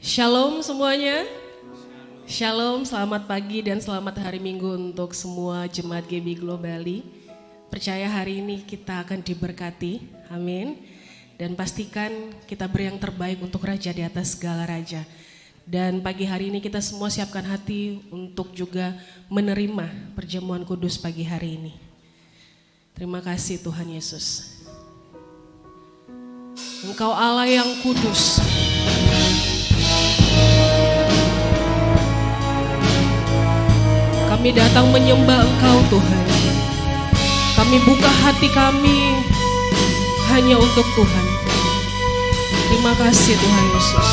Shalom semuanya. Shalom, selamat pagi dan selamat hari Minggu untuk semua jemaat GB Globali. Percaya hari ini kita akan diberkati, amin. Dan pastikan kita beri yang terbaik untuk Raja di atas segala Raja. Dan pagi hari ini kita semua siapkan hati untuk juga menerima perjamuan kudus pagi hari ini. Terima kasih Tuhan Yesus. Engkau Allah yang kudus. Kami datang menyembah Engkau Tuhan. Kami buka hati kami hanya untuk Tuhan. Terima kasih Tuhan Yesus.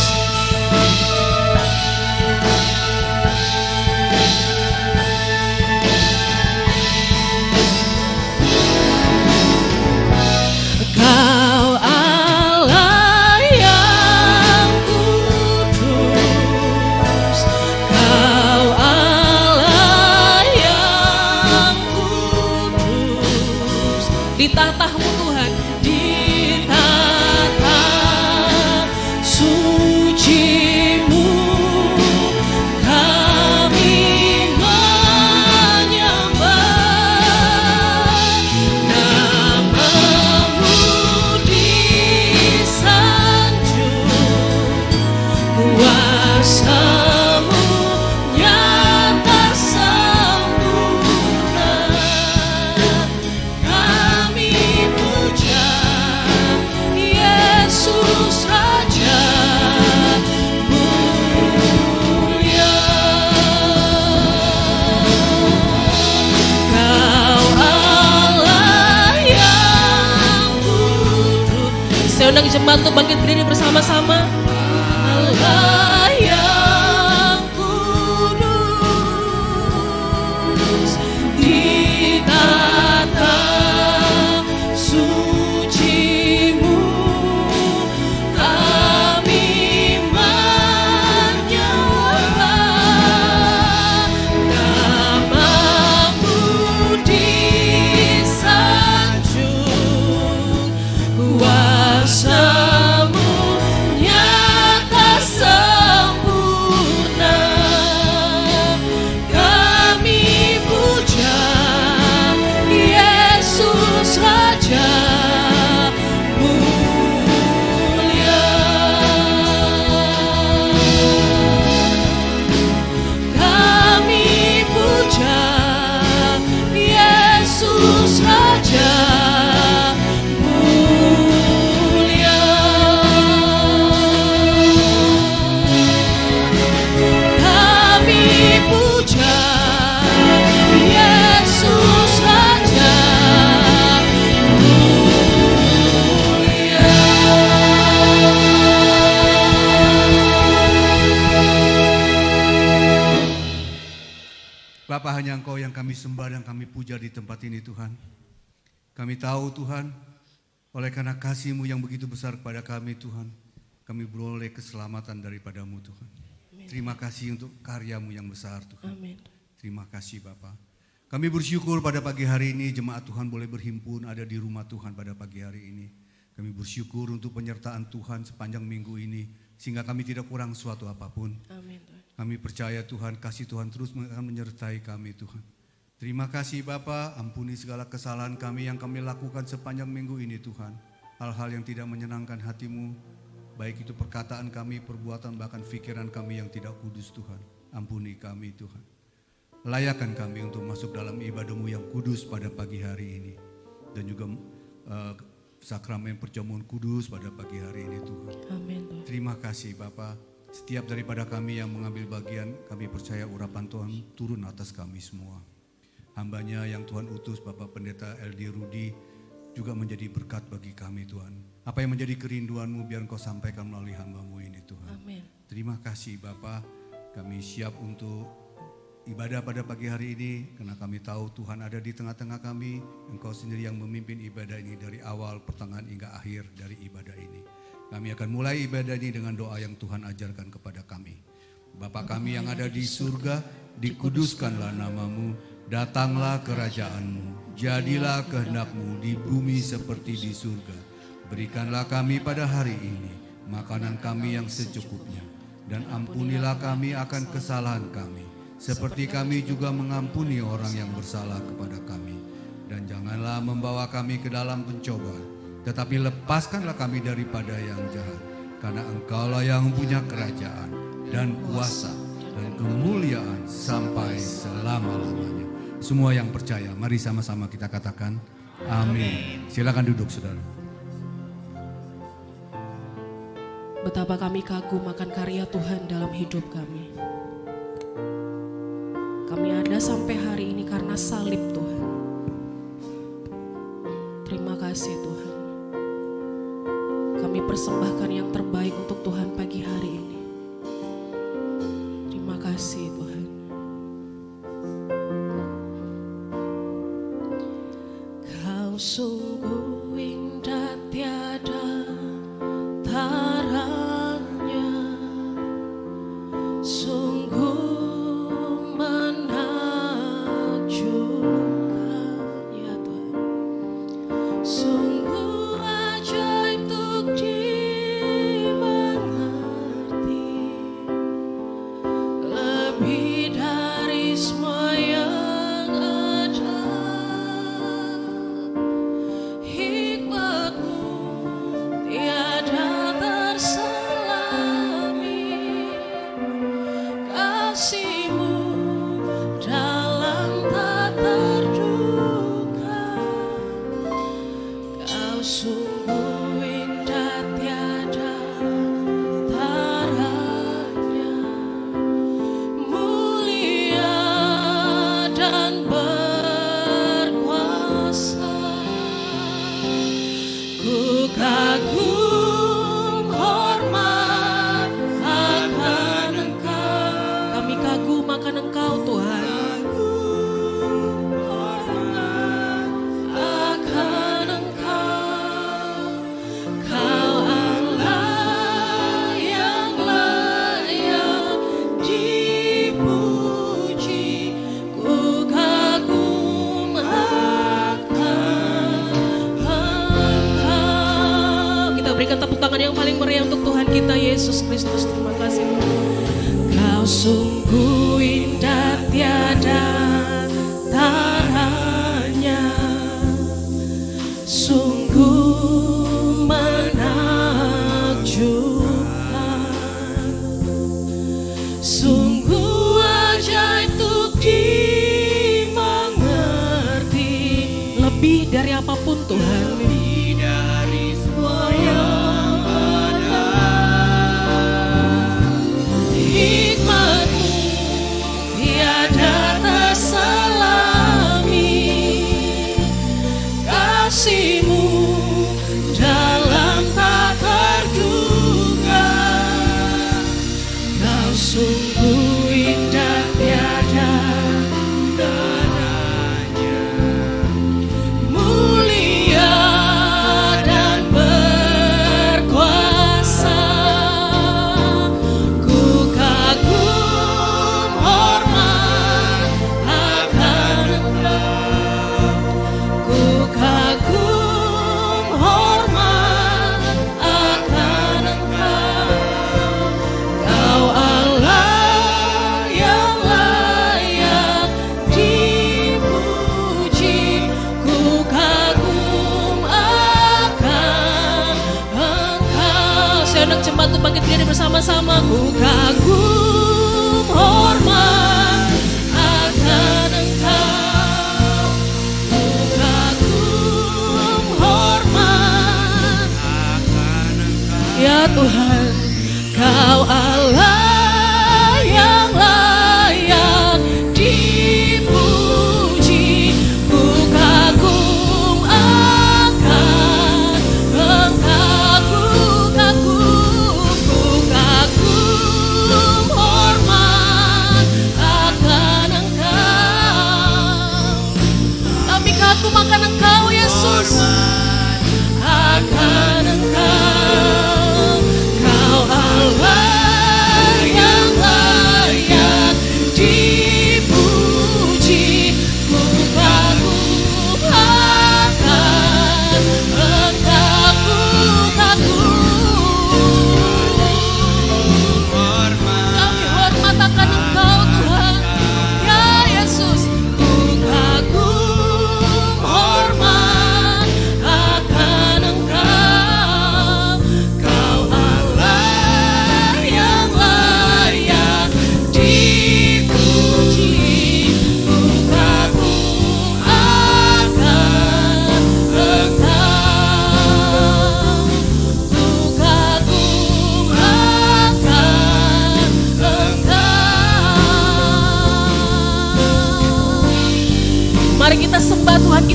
Engkau Allah yang kudus. Engkau Allah yang kudus. Ditatamu Tuhan, ditata sucimu kami menyembah. Namamu disanjung, kuasamu nyata sempurna. Kami puja Yesus Raja mulia. Kau Allah yang kudus. Saya undang jemaat untuk bangkit berdiri bersama-sama. Allah yang kudus, ditata sucimu kami menyembah. Namamu disanjung, kuasamu nyata sempurna. Kami puja Yesus Raja mulia. Kami puja Yesus Raja mulia. Kami puja Yesus Raja mulia. Bapa, hanya Engkau yang kami sembah dan kami puja di tempat ini Tuhan. Kami tahu Tuhan, oleh karena kasih-Mu yang begitu besar kepada kami Tuhan, kami beroleh keselamatan daripada-Mu Tuhan. Terima kasih untuk karya-Mu yang besar Tuhan. Amin. Terima kasih Bapa. Kami bersyukur pada pagi hari ini jemaat Tuhan boleh berhimpun ada di rumah Tuhan pada pagi hari ini. Kami bersyukur untuk penyertaan Tuhan sepanjang minggu ini sehingga kami tidak kurang suatu apapun. Amin Tuhan. Kami percaya Tuhan, kasih Tuhan terus akan menyertai kami Tuhan. Terima kasih Bapa, ampuni segala kesalahan kami yang kami lakukan sepanjang minggu ini Tuhan. Hal-hal yang tidak menyenangkan hati-Mu, baik itu perkataan kami, perbuatan, bahkan pikiran kami yang tidak kudus Tuhan. Ampuni kami Tuhan. Layakan kami untuk masuk dalam ibadah-Mu yang kudus pada pagi hari ini. Dan juga sakramen perjamuan kudus pada pagi hari ini Tuhan. Amin Tuhan. Terima kasih Bapa. Setiap daripada kami yang mengambil bagian, kami percaya urapan Tuhan turun atas kami semua. Hambanya yang Tuhan utus, Bapak Pendeta LD Rudi, juga menjadi berkat bagi kami Tuhan. Apa yang menjadi kerinduan-Mu biar Engkau sampaikan melalui hamba-Mu ini Tuhan. Amin. Terima kasih Bapa, kami siap untuk ibadah pada pagi hari ini, karena kami tahu Tuhan ada di tengah-tengah kami. Engkau sendiri yang memimpin ibadah ini dari awal, pertengahan hingga akhir dari ibadah ini. Kami akan mulai ibadah ini dengan doa yang Tuhan ajarkan kepada kami. Bapa kami yang ada di surga, dikuduskanlah namamu, datanglah kerajaanmu, jadilah kehendak-Mu di bumi seperti di surga. Berikanlah kami pada hari ini makanan kami yang secukupnya, Dan ampunilah kami akan kesalahan kami, seperti kami juga mengampuni orang yang bersalah kepada kami. Dan janganlah membawa kami ke dalam pencobaan, tetapi lepaskanlah kami daripada yang jahat. Karena Engkaulah yang mempunyai kerajaan dan kuasa dan kemuliaan sampai selama-lamanya. Semua yang percaya, mari sama-sama kita katakan amin. Silakan duduk, saudara. Betapa kami kagum akan karya Tuhan dalam hidup kami. Kami ada sampai hari ini karena salib Tuhan. Terima kasih Tuhan. Kami persembahkan yang terbaik untuk Tuhan pagi hari ini. Terima kasih Tuhan. Kau sungguh indah tiada taranya, sungguh menakjubkan ya Tuhan, sungguh ajaib untuk dimengerti, lebih dari semua yang ada. Hikmat-Mu tiada terselami, kasih-Mu dalam tak terduga. Kau sungguh indah tiada taranya, mulia dan berkuasa. Ku kagum hormat akan Engkau. Kami kagum akan Engkau Tuhan. Kagum hormat akan Engkau. Kau Allah yang layak dipuji. Ku kagum akan Engkau. Kita berikan tepuk tangan yang paling meriah untuk Tuhan kita Yesus Kristus. Terima kasih. Kau sungguh indah tiada taranya, sungguh menakjubkan, sungguh ajaib untuk dimengerti, lebih dari apapun Tuhan. Lebih dari semua yang ada. Hikmat-Mu tiada terselami, kasih-Mu dalam tak terduga. Kau sungguh indah tiada taranya, mulia dan berkuasa. Ku kagum hormat akan Engkau. Ku kagum hormat akan Engkau. Kau Allah yang layak dipuji. Ku kagum akan Engkau. Sejenak jemaat untuk bangkit berdiri bersama-sama. Ku kagum hormat akan Engkau. Ku kagum hormat akan Engkau. Ya Tuhan, Kau Allah yang layak dipuji. Ku kagum akan Engkau. Ku kagum hormat akan Engkau. Kami kagum akan Engkau Yesus, akan Engkau. Kau Allah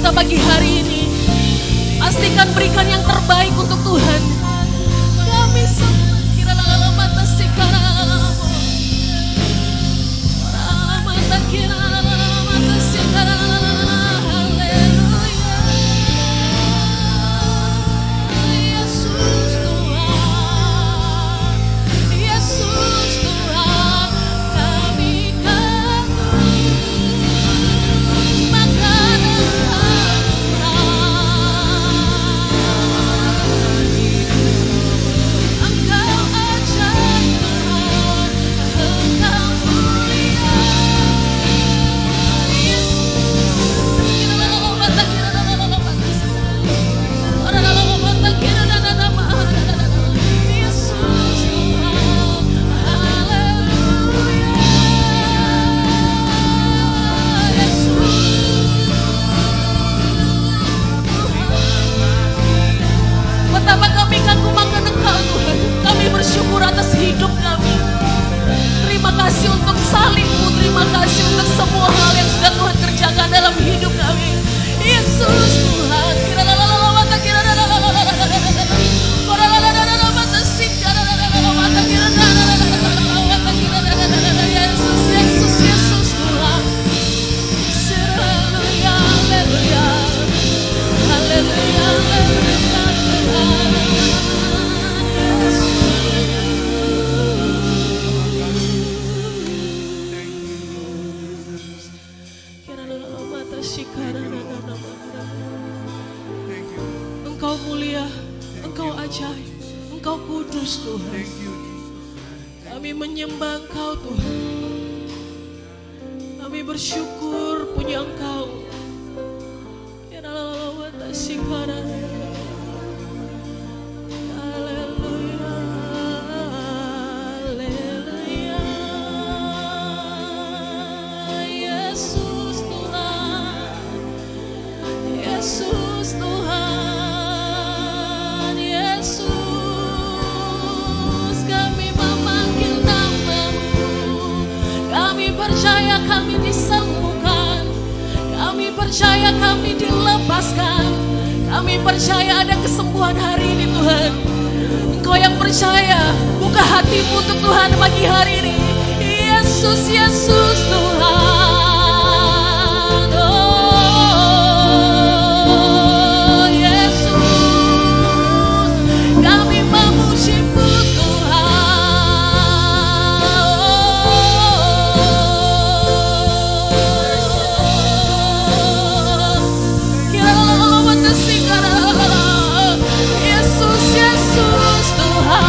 kita pagi hari ini. Pastikan berikan yang terbaik untuk Tuhan. Kami semua kira mata sikara mata kira mata sikara. Haleluya. Yesus Tuhan, Yesus Tuhan, kami kagum makanan Engkau ajaib Tuhan, Engkau mulia. Yesus Tuhan, haleluya. Betapa kami kagum akan Engkau Tuhan. Kami bersyukur atas hidup kami. Terima kasih untuk salib-Mu. Terima kasih untuk semua hal yang sudah Tuhan kerjakan dalam hidup kami. Yesus Tuhan. Yesus, Yesus Tuhan. Haleluya, haleluya. Haleluya, haleluya. Engkau mulia, Engkau ajaib, Engkau kudus Tuhan. Kami menyembah Engkau Tuhan. Kami bersyukur punya Engkau. Haleluya, haleluya. Yesus Tuhan, Yesus Tuhan, Yesus, kami memanggil nama-Mu. Kami percaya kami disembuhkan. Kami percaya kami dilepaskan. Kami percaya ada kesembuhan hari ini Tuhan. Engkau yang percaya, buka hatimu untuk Tuhan pagi hari ini. Yesus, Yesus Tuhan. Oh Yesus, kami memuji-Mu Yesus, Yesus Tuhan.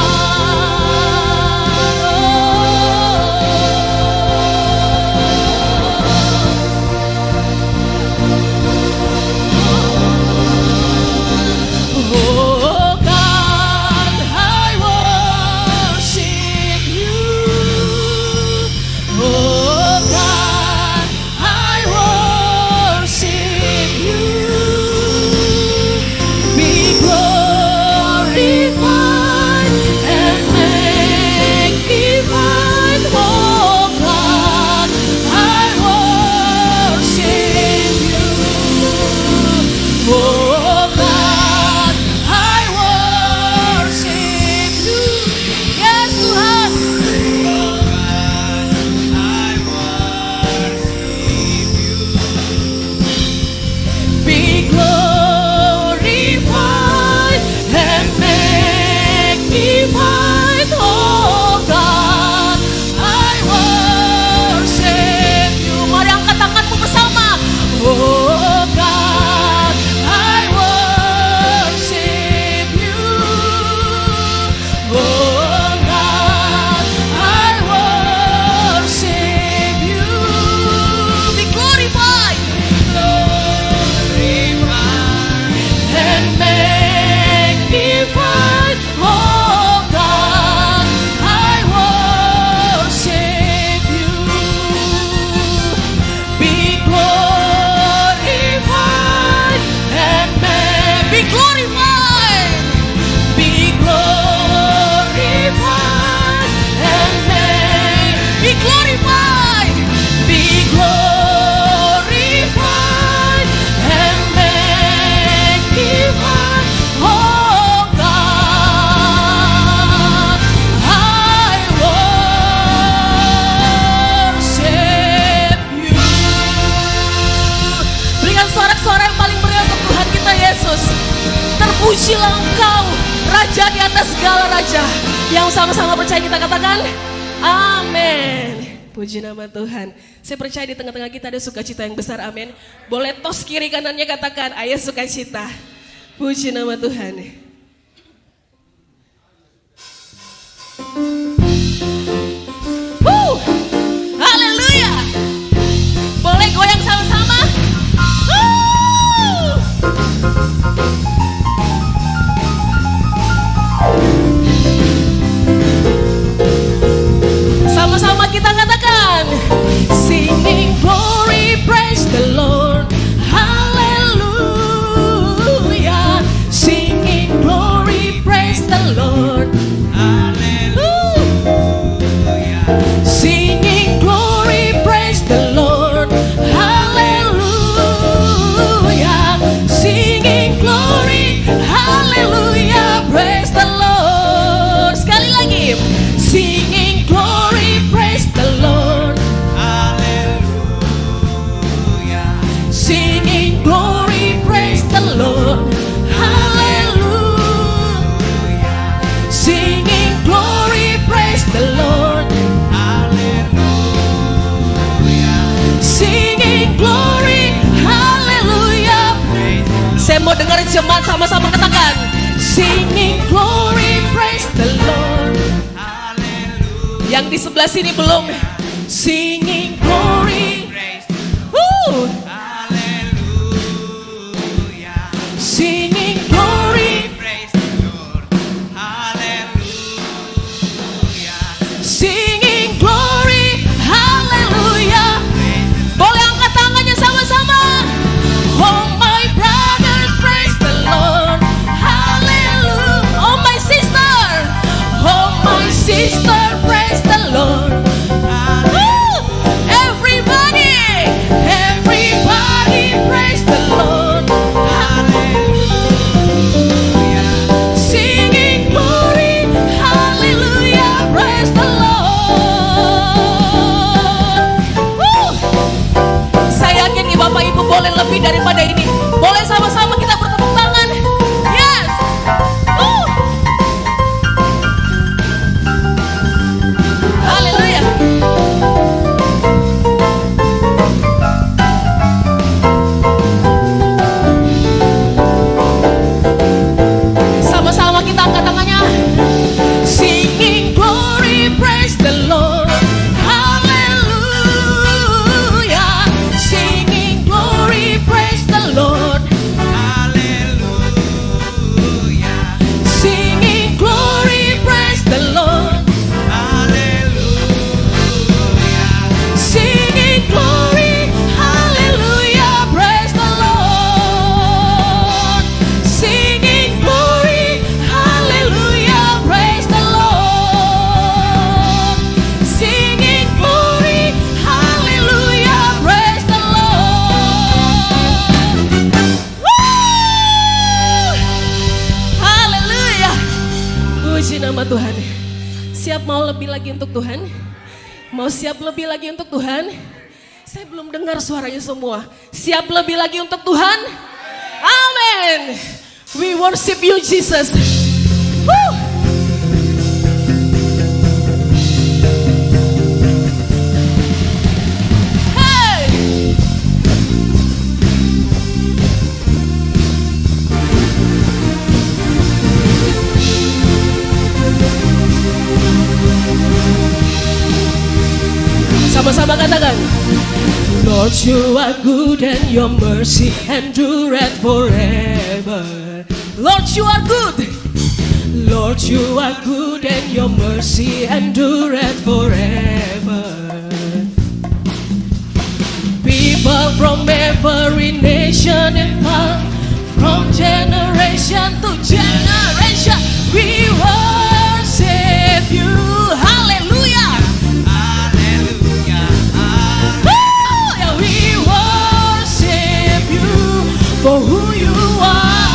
Terpujilah Engkau, Raja di atas segala raja. Yang sama-sama percaya kita katakan, amin. Puji nama Tuhan. Saya percaya di tengah-tengah kita ada sukacita yang besar, amin. Boleh tos kiri kanannya katakan, ayo sukacita. Puji nama Tuhan. Haleluya. Boleh goyang sama-sama. Sama-sama kita katakan, singing glory, praise the Lord, hallelujah. Singing glory, praise the Lord, hallelujah. Singing glory, praise the Lord, hallelujah. Singing glory, hallelujah, praise the Lord. Sekali lagi, singing glory, praise the Lord, hallelujah. Singing glory, praise the Lord, hallelujah. Singing glory, praise the Lord, hallelujah. Singing glory, hallelujah. Saya mau dengar jemaat sama-sama katakan, singing glory, praise the Lord. Yang di sebelah sini belum. Singing glory, hallelujah. Singing glory, praise the Lord, hallelujah. Singing glory, hallelujah. Boleh angkat tangannya sama-sama. Oh my brother, praise the Lord, hallelujah. Oh my sister, praise the Lord. Everybody, praise the Lord. Hallelujah. Singing glory, hallelujah, praise the Lord. Saya yakin nih Bapak Ibu boleh lebih daripada ini. Boleh sama-sama kita bertepuk tangan. Yes. Haleluya. Sama-sama kita angkat tangannya. Singing glory, praise the Lord, hallelujah. Singing glory, praise the Lord, hallelujah. Singing glory, praise the Lord, singing glory, hallelujah, praise the Lord. Singing glory, hallelujah, praise the Lord. Singing glory, hallelujah, praise the Lord. Woo! Haleluya. Puji nama Tuhan. Siap mau lebih lagi untuk Tuhan? Mau siap lebih lagi untuk Tuhan? Saya belum dengar suaranya semua. Siap lebih lagi untuk Tuhan? Amin. We worship you Jesus. Woo. Hey. Sama-sama katakan, Lord, you are good and your mercy endureth forever. Lord, you are good. Lord, you are good and your mercy endureth forever. People from every nation and tongue, from generation to generation, we worship you. Hallelujah. We worship you for who you are.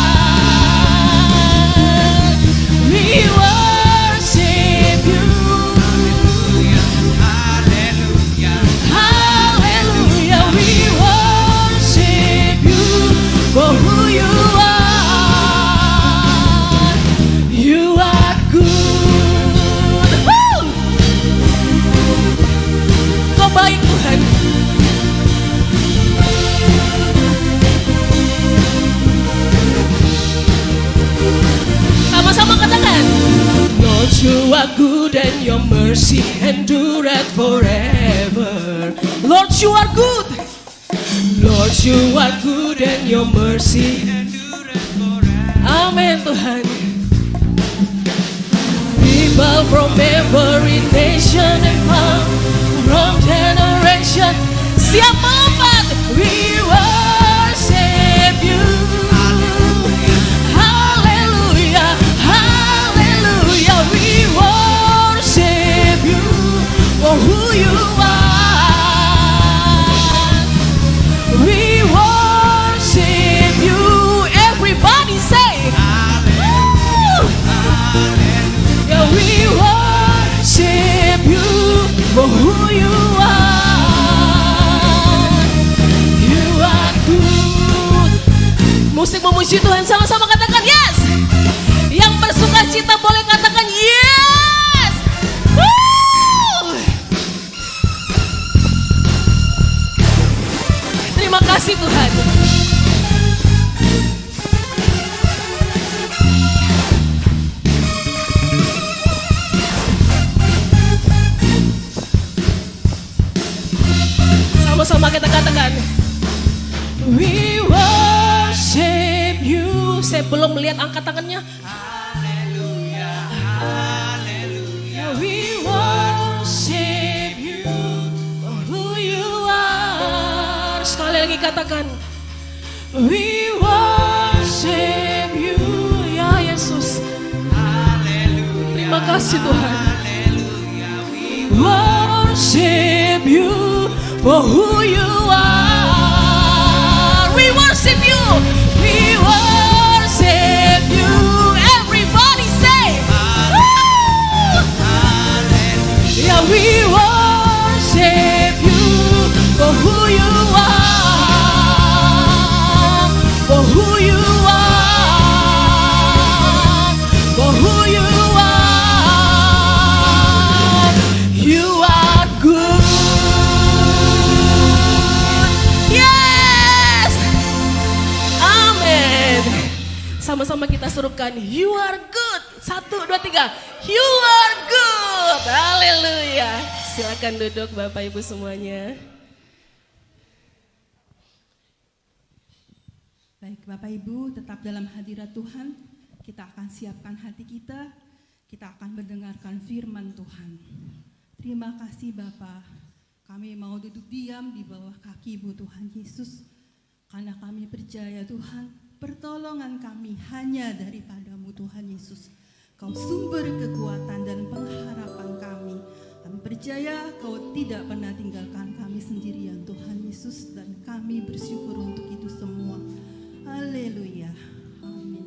We worship you. Hallelujah. Hallelujah. We worship you for who you are. are good and your mercy endureth forever. Lord, you are good. Lord, you are good and your mercy endureth forever. Amin Tuhan. People from every nation and tongue, from generation, siap melompat. We worship you. Hallelujah, hallelujah. We worship you for who you are. We worship you. Everybody say hallelujah. We worship you for who you are. You are good. Musik memuji Tuhan, sama-sama katakan yes. Yang bersuka cita boleh katakan yes. Woo! Terima kasih Tuhan. Sama-sama kita katakan we worship you. Saya belum melihat angkat tangannya. Haleluya, haleluya. We worship you for who you are. Sekali lagi katakan we worship you ya Yesus. Haleluya. Terima kasih Tuhan. Haleluya. We worship you for who you are. We worship you. We worship you. Everybody say yeah, we worship you for who you are. For who you are. For who you are. You are good. Sama-sama kita serukan you are good. 1, 2, 3. You are good. Haleluya. Silakan duduk Bapak Ibu semuanya. Baik Bapak Ibu, tetap dalam hadirat Tuhan. Kita akan siapkan hati kita. Kita akan mendengarkan firman Tuhan. Terima kasih Bapak. Kami mau duduk diam di bawah kaki-Mu Tuhan Yesus. Karena kami percaya Tuhan, pertolongan kami hanya daripada-Mu Tuhan Yesus. Kau sumber kekuatan dan pengharapan kami. Kami percaya Kau tidak pernah tinggalkan kami sendirian Tuhan Yesus. Dan kami bersyukur untuk itu semua. Haleluya. Amin.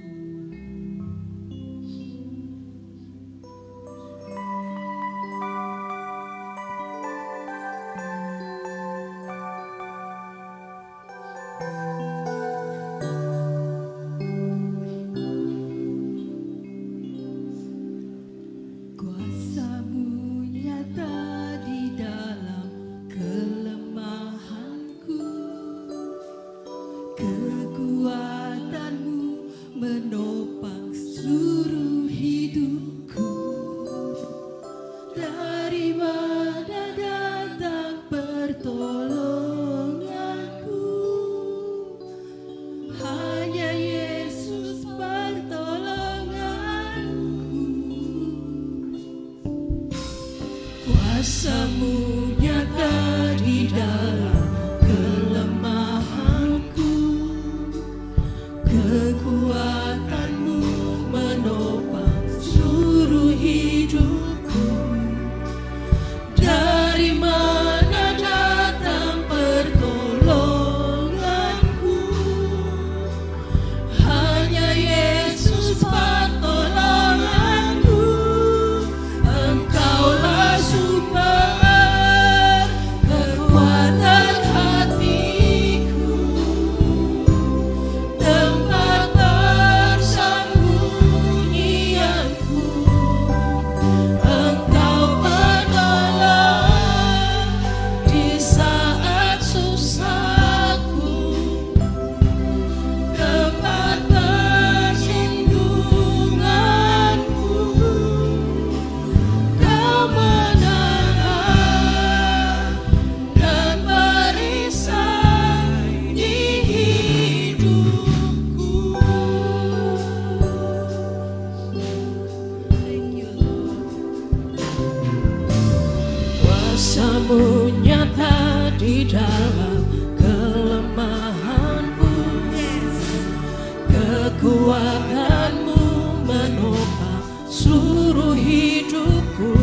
Kuasa-Mu nyata di dalam kelemahanku, kekuatan-Mu menopang seluruh hidupku. Dari mana datang pertolonganku? Hanya Yesus pertolonganku. Kuasa-Mu nyata di dalam kelemahanku, kekuatan-Mu menopang seluruh hidupku. Dari mana datang pertolonganku? Hanya Yesus pertolonganku. Engkaulah sumber Kuasamu nyata di dalam kelemahanku, kekuatanmu menopang seluruh hidupku.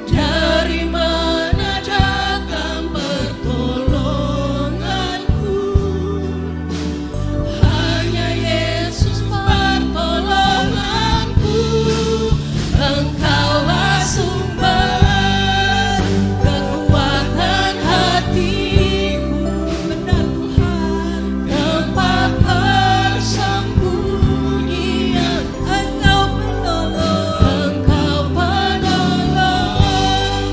Dari mana datang pertolonganku? Hanya Yesus pertolonganku. Engkaulah sumber kekuatan hatiku, benar Tuhan, tempat persembunyian. Engkau penolong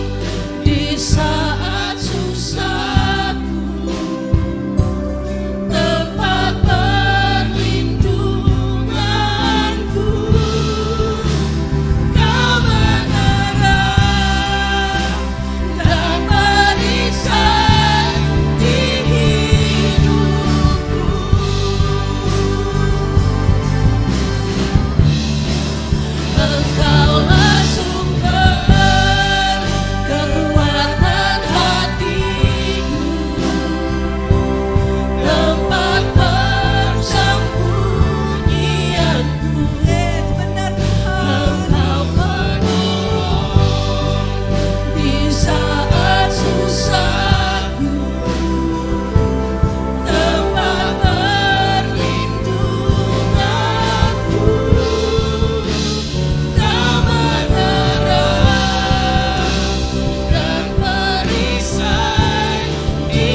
di saat susahku, tempat perlindunganku. Kau menerang dan perisai di hidupku. Engkaulah sumber kekuatan hatiku, tempat persembunyianku. Benar Tuhan, Engkau penolong di saat susahku, tempat perlindunganku. Kau menerang dan perisai di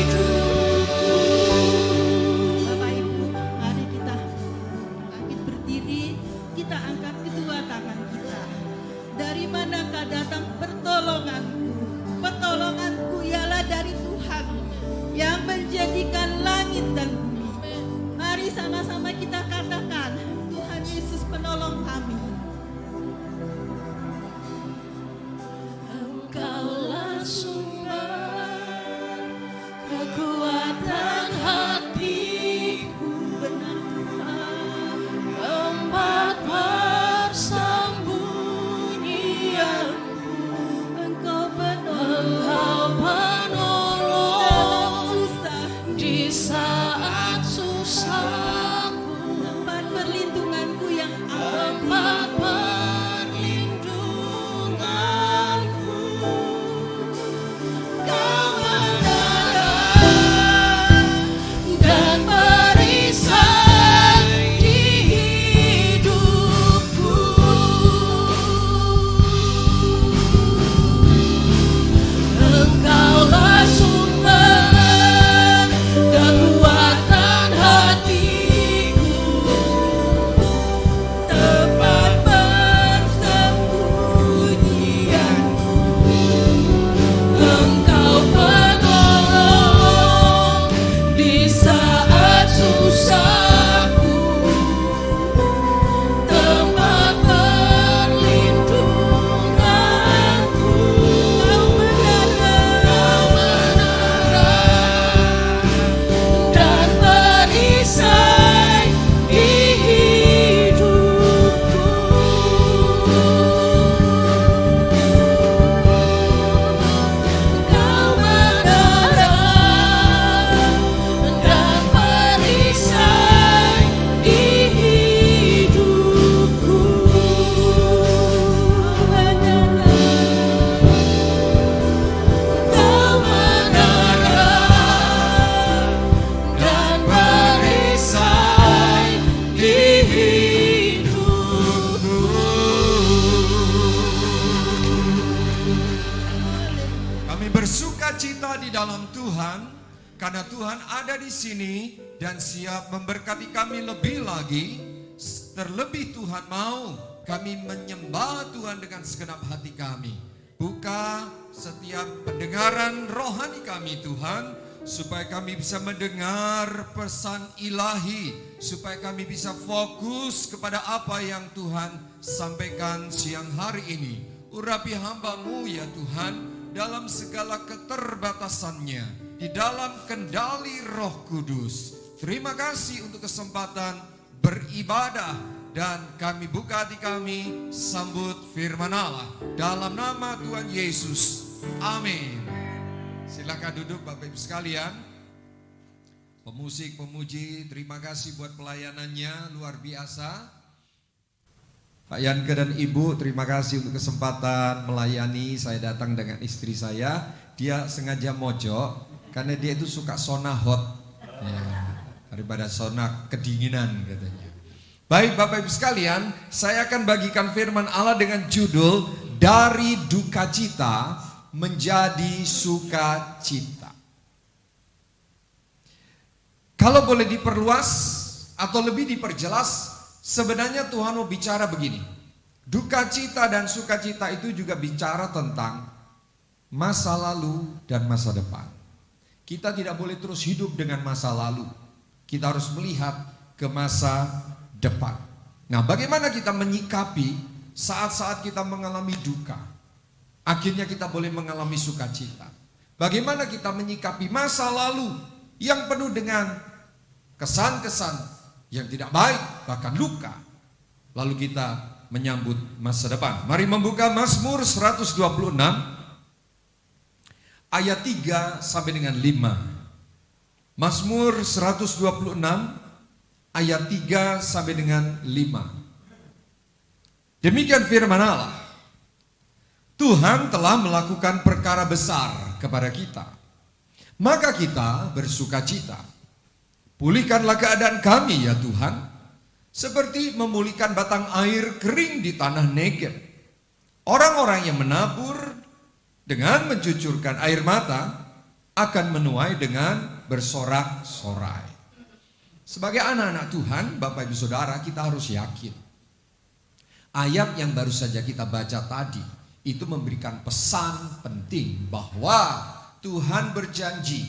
hidupku. Bapak Ibu, mari kita bangkit berdiri, kita angkat kedua tangan kita. Dari manakah datang pertolonganku? Pertolonganku ialah dari Tuhan yang menjadikan langit dan bumi. Mari sama-sama kita katakan, Tuhan Yesus penolong kami. Engkaulah sumber kekuatan hatiku, benar Tuhan, tempat persembunyianku. Engkau penolong di saat susahku, Tempat perlindunganku yang tempat perlindunganku. Kau menerang dan perisai di hidupku. Engkaulah sumber kekuatan hatiku, tempat persembunyianku. Engkau penolong di saat susahku, tempat perlindunganku. Kau menerang dan perisai di hidupku. Kau menerang dan perisai di hidupku. Kau menerang dan perisai di hidupku. Kami bersuka cita di dalam Tuhan karena Tuhan ada di sini dan siap memberkati kami lebih lagi. Terlebih Tuhan mau kami menyembah Tuhan dengan segenap hati kami. Buka setiap pendengaran rohani kami Tuhan, supaya kami bisa mendengar pesan ilahi, supaya kami bisa fokus kepada apa yang Tuhan sampaikan siang hari ini. Urapi hamba-Mu ya Tuhan, dalam segala keterbatasannya, di dalam kendali Roh Kudus. Terima kasih untuk kesempatan beribadah dan kami buka hati kami sambut firman Allah dalam nama Tuhan Yesus. Amin. Silakan duduk Bapak Ibu sekalian. Pemusik, pemuji, terima kasih buat pelayanannya, luar biasa. Pak Yanke dan Ibu, terima kasih untuk kesempatan melayani. Saya datang dengan istri saya. Dia sengaja mojok karena dia itu suka sauna hot ya, daripada sauna kedinginan katanya. Baik Bapak Ibu sekalian, saya akan bagikan firman Allah dengan judul Dari Duka Cita Menjadi Sukacita. Kalau boleh diperluas atau lebih diperjelas, sebenarnya Tuhan mau bicara begini. Duka cita dan sukacita itu juga bicara tentang masa lalu dan masa depan. Kita tidak boleh terus hidup dengan masa lalu. Kita harus melihat ke masa depan. Nah, bagaimana kita menyikapi saat-saat kita mengalami duka? Akhirnya kita boleh mengalami sukacita. Bagaimana kita menyikapi masa lalu yang penuh dengan kesan-kesan yang tidak baik, bahkan luka. Lalu kita menyambut masa depan. Mari membuka Mazmur 126 ayat 3 sampai dengan 5. Mazmur 126 ayat 3 sampai dengan 5. Demikian firman Allah. Tuhan telah melakukan perkara besar kepada kita, maka kita bersukacita. Pulihkanlah keadaan kami ya Tuhan, seperti memulihkan batang air kering di tanah Negeb. Orang-orang yang menabur dengan mencucurkan air mata akan menuai dengan bersorak-sorai. Sebagai anak-anak Tuhan, Bapak Ibu Saudara, kita harus yakin. Ayat yang baru saja kita baca tadi, itu memberikan pesan penting bahwa Tuhan berjanji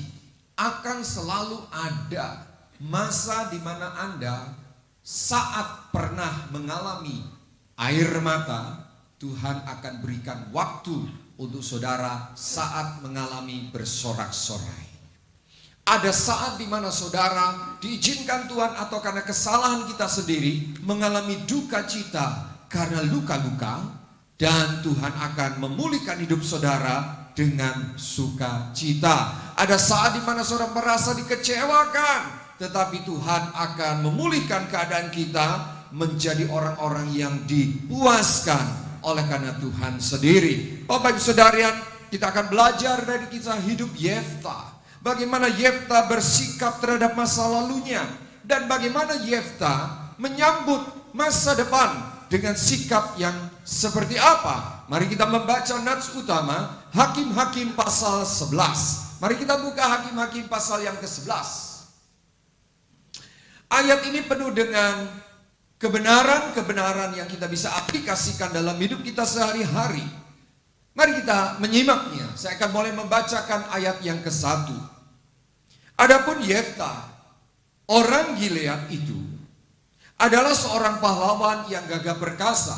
akan selalu ada masa di mana Anda saat pernah mengalami air mata, Tuhan akan berikan waktu untuk saudara saat mengalami bersorak-sorai. Ada saat di mana saudara diizinkan Tuhan atau karena kesalahan kita sendiri mengalami duka cita karena luka-luka, dan Tuhan akan memulihkan hidup saudara dengan sukacita. Ada saat di mana saudara merasa dikecewakan, tetapi Tuhan akan memulihkan keadaan kita menjadi orang-orang yang dipuaskan oleh karena Tuhan sendiri. Bapak Ibu Saudara, kita akan belajar dari kisah hidup Yefta. Bagaimana Yefta bersikap terhadap masa lalunya, dan bagaimana Yefta menyambut masa depan dengan sikap yang seperti apa. Mari kita membaca nats utama Hakim-Hakim pasal 11. Mari kita buka Hakim-Hakim pasal yang ke-11. Ayat ini penuh dengan kebenaran-kebenaran yang kita bisa aplikasikan dalam hidup kita sehari-hari. Mari kita menyimaknya. Saya akan mulai membacakan ayat yang ke-1. Adapun Yefta, orang Gilead itu, adalah seorang pahlawan yang gagah perkasa.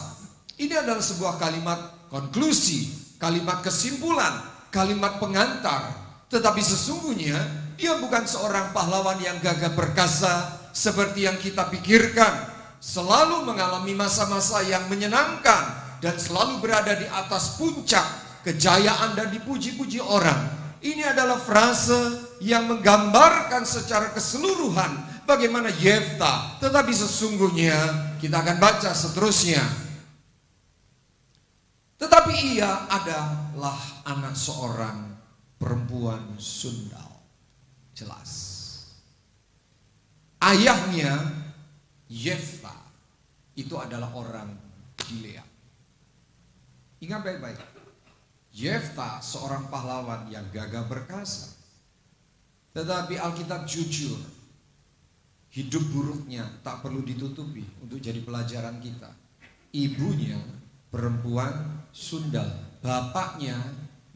Ini adalah sebuah kalimat konklusi, kalimat kesimpulan, kalimat pengantar. Tetapi sesungguhnya dia bukan seorang pahlawan yang gagah perkasa seperti yang kita pikirkan. Selalu mengalami masa-masa yang menyenangkan dan selalu berada di atas puncak kejayaan dan dipuji-puji orang. Ini adalah frase yang menggambarkan secara keseluruhan bagaimana Yefta, tetapi sesungguhnya kita akan baca seterusnya. Tetapi ia adalah anak seorang perempuan sundal. Jelas. Ayahnya Yefta itu adalah orang Gilead. Ingat baik-baik. Yefta seorang pahlawan yang gagah perkasa. Tetapi Alkitab jujur, hidup buruknya tak perlu ditutupi untuk jadi pelajaran kita. Ibunya perempuan sundal, bapaknya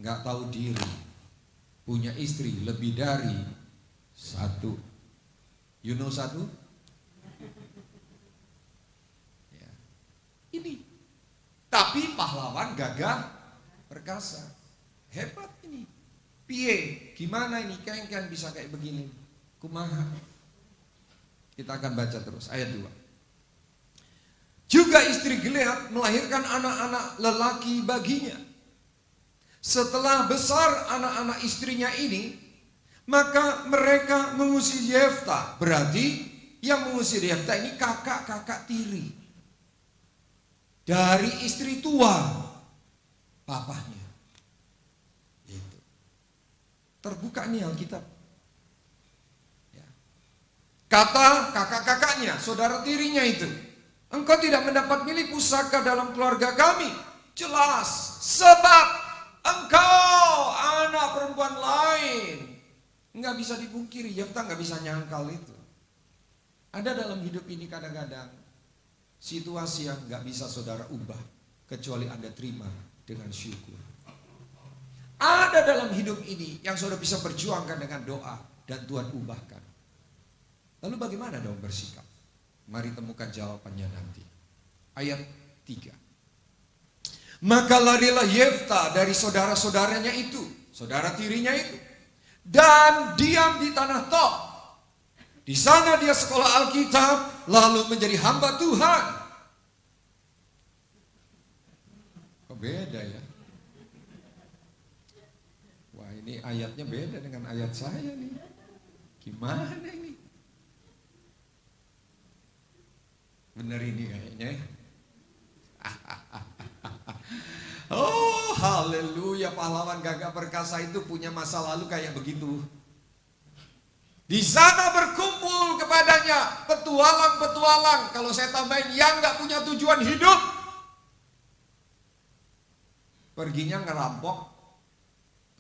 nggak tahu diri, punya istri lebih dari satu. You know satu? Ya. Ini, tapi pahlawan gagah perkasa, hebat ini. Piye, gimana ini kengken bisa kayak begini? Kumaha? Kita akan baca terus ayat 2. Juga istri Gilead melahirkan anak-anak lelaki baginya. Setelah besar anak-anak istrinya ini, maka mereka mengusir Yefta. Berarti yang mengusir Yefta ini kakak-kakak tiri dari istri tua papahnya. Itu. Terbuka nih Alkitab. Ya. Kata kakak-kakaknya, saudara tirinya itu, engkau tidak mendapat milik pusaka dalam keluarga kami. Jelas, sebab engkau anak perempuan lain. Nggak bisa dipungkiri, Yefta nggak bisa nyangkal itu. Ada dalam hidup ini kadang-kadang situasi yang nggak bisa saudara ubah, kecuali Anda terima dengan syukur. Ada dalam hidup ini yang saudara bisa perjuangkan dengan doa dan Tuhan ubahkan. Lalu bagaimana dong bersikap? Mari temukan jawabannya nanti. Ayat 3. Maka larilah Yefta dari saudara-saudaranya itu, saudara tirinya itu, dan diam di tanah Tob. Di sana dia sekolah Alkitab, lalu menjadi hamba Tuhan. Kok beda ya? Wah, ini ayatnya beda dengan ayat saya nih. Gimana ini? Bener ini kayaknya. Oh, haleluya, pahlawan gagah perkasa itu punya masa lalu kayak begitu. Di sana berkumpul kepadanya petualang-petualang. Kalau saya tambahin yang gak punya tujuan hidup, perginya ngerampok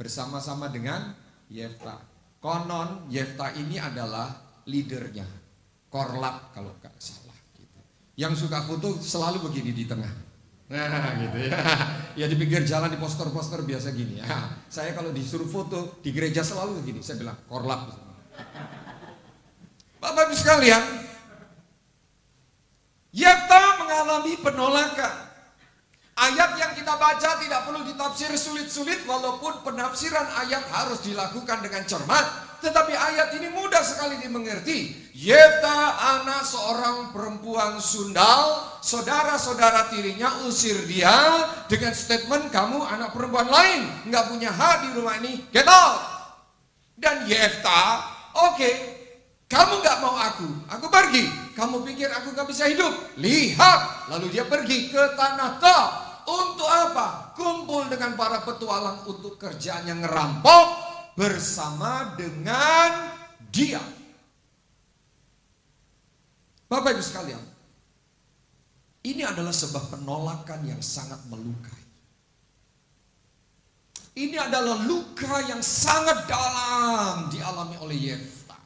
bersama-sama dengan Yefta. Konon Yefta ini adalah leadernya, korlap kalau gak salah gitu. Yang suka foto selalu begini di tengah. Nah gitu ya. Ya di pinggir jalan di poster-poster biasa gini ya. Saya kalau disuruh foto di gereja selalu begini. Saya bilang korlap. Bapak Ibu sekalian, Yefta mengalami penolakan. Ayat yang kita baca tidak perlu ditafsir sulit-sulit, walaupun penafsiran ayat harus dilakukan dengan cermat. Tetapi ayat ini mudah sekali dimengerti. Yefta anak seorang perempuan sundal, saudara-saudara tirinya usir dia dengan statement, kamu anak perempuan lain, nggak punya hak di rumah ini, get out. Dan Yefta, oke, kamu nggak mau aku pergi. Kamu pikir aku nggak bisa hidup? Lihat, lalu dia pergi ke tanah Tob. Untuk apa? Kumpul dengan para petualang untuk kerjaannya ngerampok bersama dengan dia. Bapak Ibu sekalian, ini adalah sebuah penolakan yang sangat melukai. Ini adalah luka yang sangat dalam dialami oleh Yefta.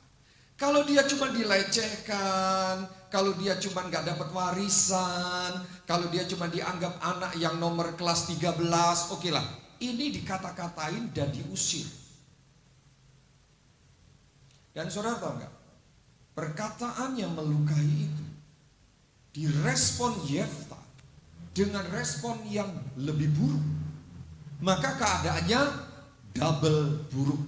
Kalau dia cuma dilecehkan, kalau dia cuma gak dapat warisan, kalau dia cuma dianggap anak yang nomor kelas 13, oke lah. Ini dikata-katain dan diusir. Dan saudara tahu gak? Perkataan yang melukai itu direspon Yefta dengan respon yang lebih buruk. Maka keadaannya double buruk.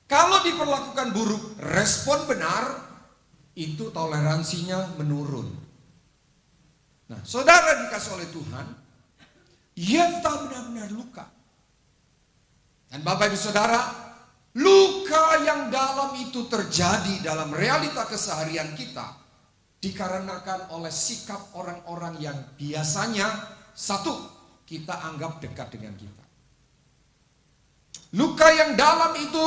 Kalau diperlakukan buruk, respon benar, itu toleransinya menurun. Nah, saudara dikasih oleh Tuhan, Yefta benar-benar luka. Dan Bapak Ibu Saudara, luka yang dalam itu terjadi dalam realita keseharian kita dikarenakan oleh sikap orang-orang yang biasanya satu, kita anggap dekat dengan kita. Luka yang dalam itu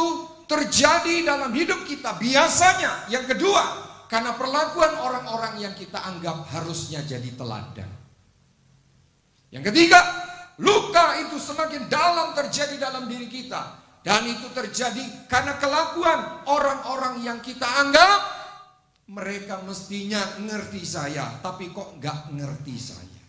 terjadi dalam hidup kita biasanya. Yang kedua, karena perlakuan orang-orang yang kita anggap harusnya jadi teladan. Yang ketiga, luka itu semakin dalam terjadi dalam diri kita. Dan itu terjadi karena kelakuan orang-orang yang kita anggap mereka mestinya ngerti saya, tapi kok nggak ngerti saya.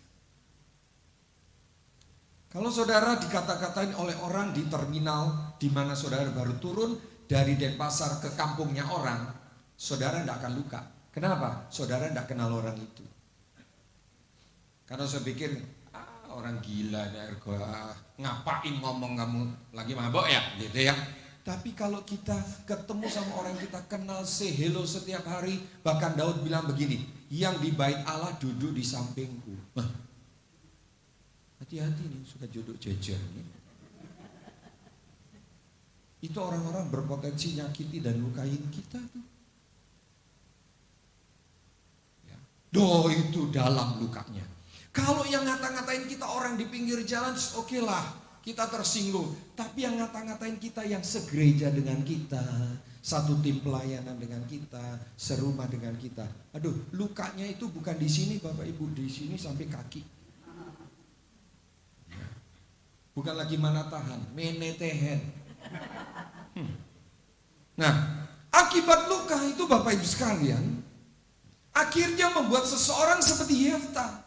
Kalau saudara dikata-katain oleh orang di terminal di mana saudara baru turun dari Denpasar ke kampungnya orang, saudara tidak akan luka. Kenapa? Saudara tidak kenal orang itu. Karena saya pikir orang gila ngapain ngomong kamu lagi mabok ya, gitu ya. Tapi kalau kita ketemu sama orang kita kenal, say hello setiap hari, bahkan Daud bilang begini, yang di bait Allah duduk di sampingku. Hati-hati nih, suka duduk jejer nih. Itu orang-orang berpotensi nyakiti dan lukain kita tuh. Ya. Itu dalam lukanya. Kalau yang ngata-ngatain kita orang di pinggir jalan, oke lah, kita tersinggung. Tapi yang ngata-ngatain kita yang segereja dengan kita, satu tim pelayanan dengan kita, serumah dengan kita. Aduh, lukanya itu bukan di sini Bapak Ibu, di sini sampai kaki. Bukan lagi mana tahan, menetehen. Nah, akibat luka itu Bapak Ibu sekalian, akhirnya membuat seseorang seperti Yefta.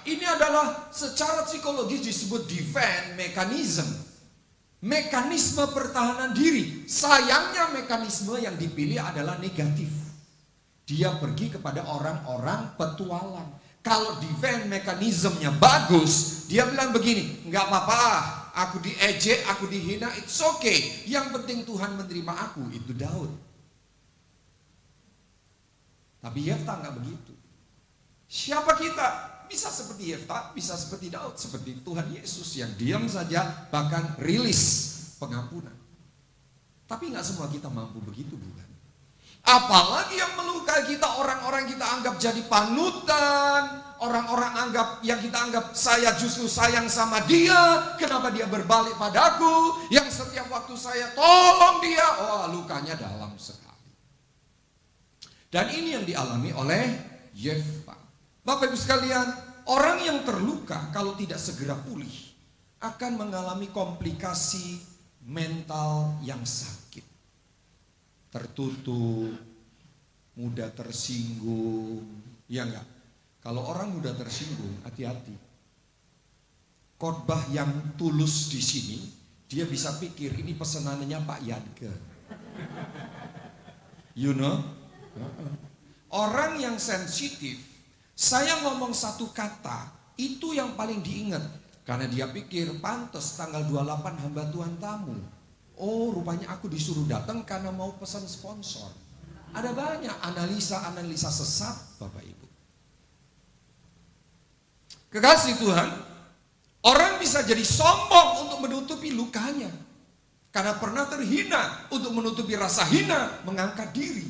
Ini adalah secara psikologis disebut defense mechanism. Mekanisme pertahanan diri. Sayangnya mekanisme yang dipilih adalah negatif. Dia pergi kepada orang-orang petualang. Kalau defense mekanismenya bagus, dia bilang begini, nggak apa-apa, aku diejek, aku dihina, it's okay. Yang penting Tuhan menerima aku, itu Daud. Tapi Yefta nggak begitu. Siapa kita? Bisa seperti Yefta, bisa seperti Daud, seperti Tuhan Yesus yang diam saja bahkan rilis pengampunan. Tapi nggak semua kita mampu begitu, bukan? Apalagi yang melukai kita, orang-orang kita anggap jadi panutan, orang-orang yang kita anggap saya justru sayang sama dia, kenapa dia berbalik padaku, yang setiap waktu saya tolong dia, lukanya dalam sekali. Dan ini yang dialami oleh Yefta. Bapak Ibu sekalian, orang yang terluka kalau tidak segera pulih akan mengalami komplikasi mental yang sakit. Tertutup, mudah tersinggung, ya enggak? Kalau orang mudah tersinggung, hati-hati. Khotbah yang tulus di sini, dia bisa pikir ini pesanannya Pak Yadke. You know? Orang yang sensitif, saya ngomong satu kata, itu yang paling diingat. Karena dia pikir, pantas tanggal 28 hamba Tuhan tamu. Oh, rupanya aku disuruh datang karena mau pesan sponsor. Ada banyak analisa-analisa sesat, Bapak Ibu. Kekasih Tuhan, orang bisa jadi sombong untuk menutupi lukanya. Karena pernah terhina, untuk menutupi rasa hina, mengangkat diri.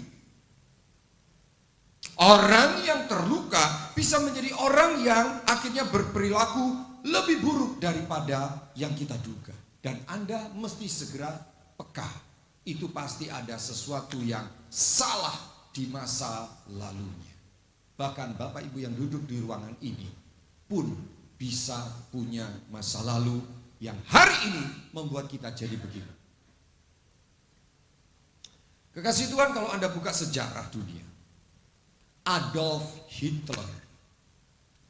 Orang yang terluka bisa menjadi orang yang akhirnya berperilaku lebih buruk daripada yang kita duga. Dan Anda mesti segera peka. Itu pasti ada sesuatu yang salah di masa lalunya. Bahkan Bapak Ibu yang duduk di ruangan ini pun bisa punya masa lalu yang hari ini membuat kita jadi begini. Kekasih Tuhan, kalau Anda buka sejarah dunia, Adolf Hitler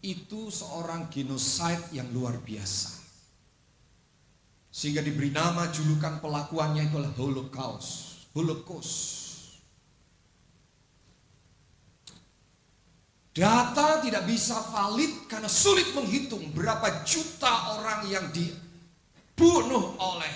itu seorang genosid yang luar biasa. Sehingga diberi nama, julukan pelakuannya itulah Holocaust. Data tidak bisa valid karena sulit menghitung berapa juta orang yang dibunuh oleh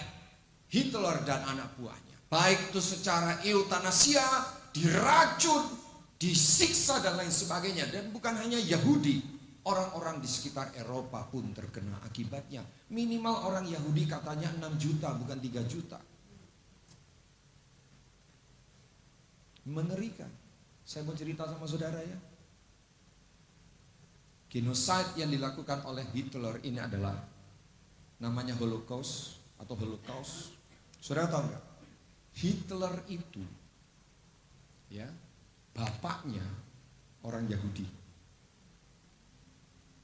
Hitler dan anak buahnya. Baik itu secara eutanasia, diracun, disiksa dan lain sebagainya. Dan bukan hanya Yahudi, orang-orang di sekitar Eropa pun terkena akibatnya. Minimal orang Yahudi katanya 6 juta, bukan 3 juta. Mengerikan. Saya mau cerita sama saudara ya. Genosid yang dilakukan oleh Hitler ini adalah namanya Holocaust atau Holocaust. Saudara tahu nggak? Hitler itu ya, bapaknya orang Yahudi.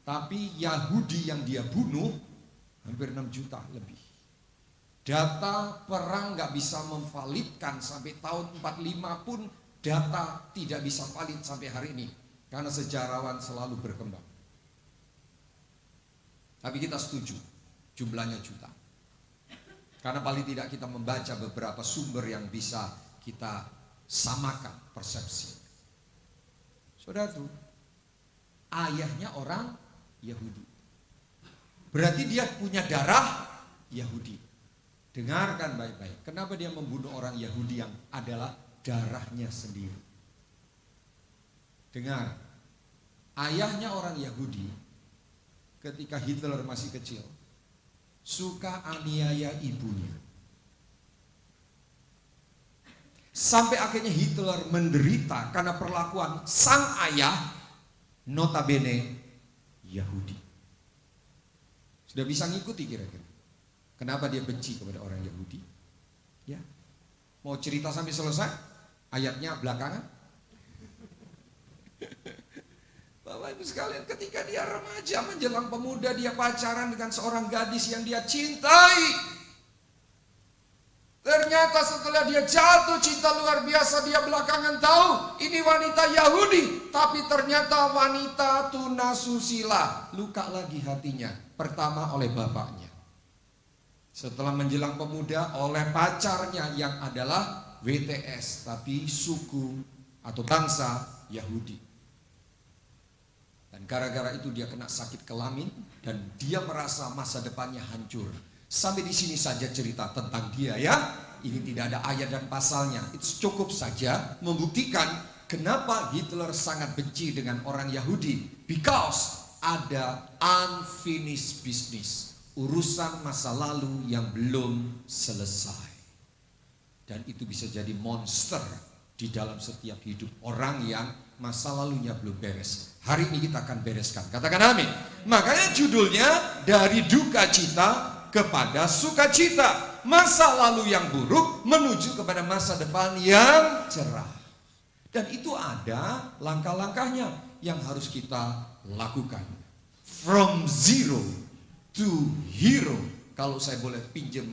Tapi Yahudi yang dia bunuh hampir 6 juta lebih. Data perang nggak bisa memvalidkan sampai tahun 45 pun data tidak bisa valid sampai hari ini. Karena sejarawan selalu berkembang. Tapi kita setuju jumlahnya juta. Karena paling tidak kita membaca beberapa sumber yang bisa kita samakan persepsi. Saudara tuh, ayahnya orang Yahudi. Berarti dia punya darah Yahudi. Dengarkan baik-baik. Kenapa dia membunuh orang Yahudi yang adalah darahnya sendiri? Dengar, ayahnya orang Yahudi ketika Hitler masih kecil suka aniaya ibunya. Sampai akhirnya Hitler menderita karena perlakuan sang ayah notabene Yahudi. Sudah bisa ngikuti kira-kira kenapa dia benci kepada orang Yahudi? Ya, mau cerita sampai selesai? Ayatnya belakangan. Bapak Ibu sekalian, ketika dia remaja menjelang pemuda, dia pacaran dengan seorang gadis yang dia cintai. Ternyata setelah dia jatuh cinta luar biasa, dia belakangan tahu ini wanita Yahudi, tapi ternyata wanita tunasusila. Luka lagi hatinya, pertama oleh bapaknya, setelah menjelang pemuda oleh pacarnya yang adalah WTS, tapi suku atau bangsa Yahudi. Dan gara-gara itu dia kena sakit kelamin dan dia merasa masa depannya hancur. Sampai di sini saja cerita tentang dia ya. Ini tidak ada ayat dan pasalnya. Itu cukup saja membuktikan kenapa Hitler sangat benci dengan orang Yahudi. Because ada unfinished business. Urusan masa lalu yang belum selesai. Dan itu bisa jadi monster di dalam setiap hidup orang yang masa lalunya belum beres. Hari ini kita akan bereskan. Katakan amin. Makanya judulnya dari duka cita kepada sukacita. Masa lalu yang buruk menuju kepada masa depan yang cerah. Dan itu ada langkah-langkahnya yang harus kita lakukan. From zero to hero. Kalau saya boleh pinjam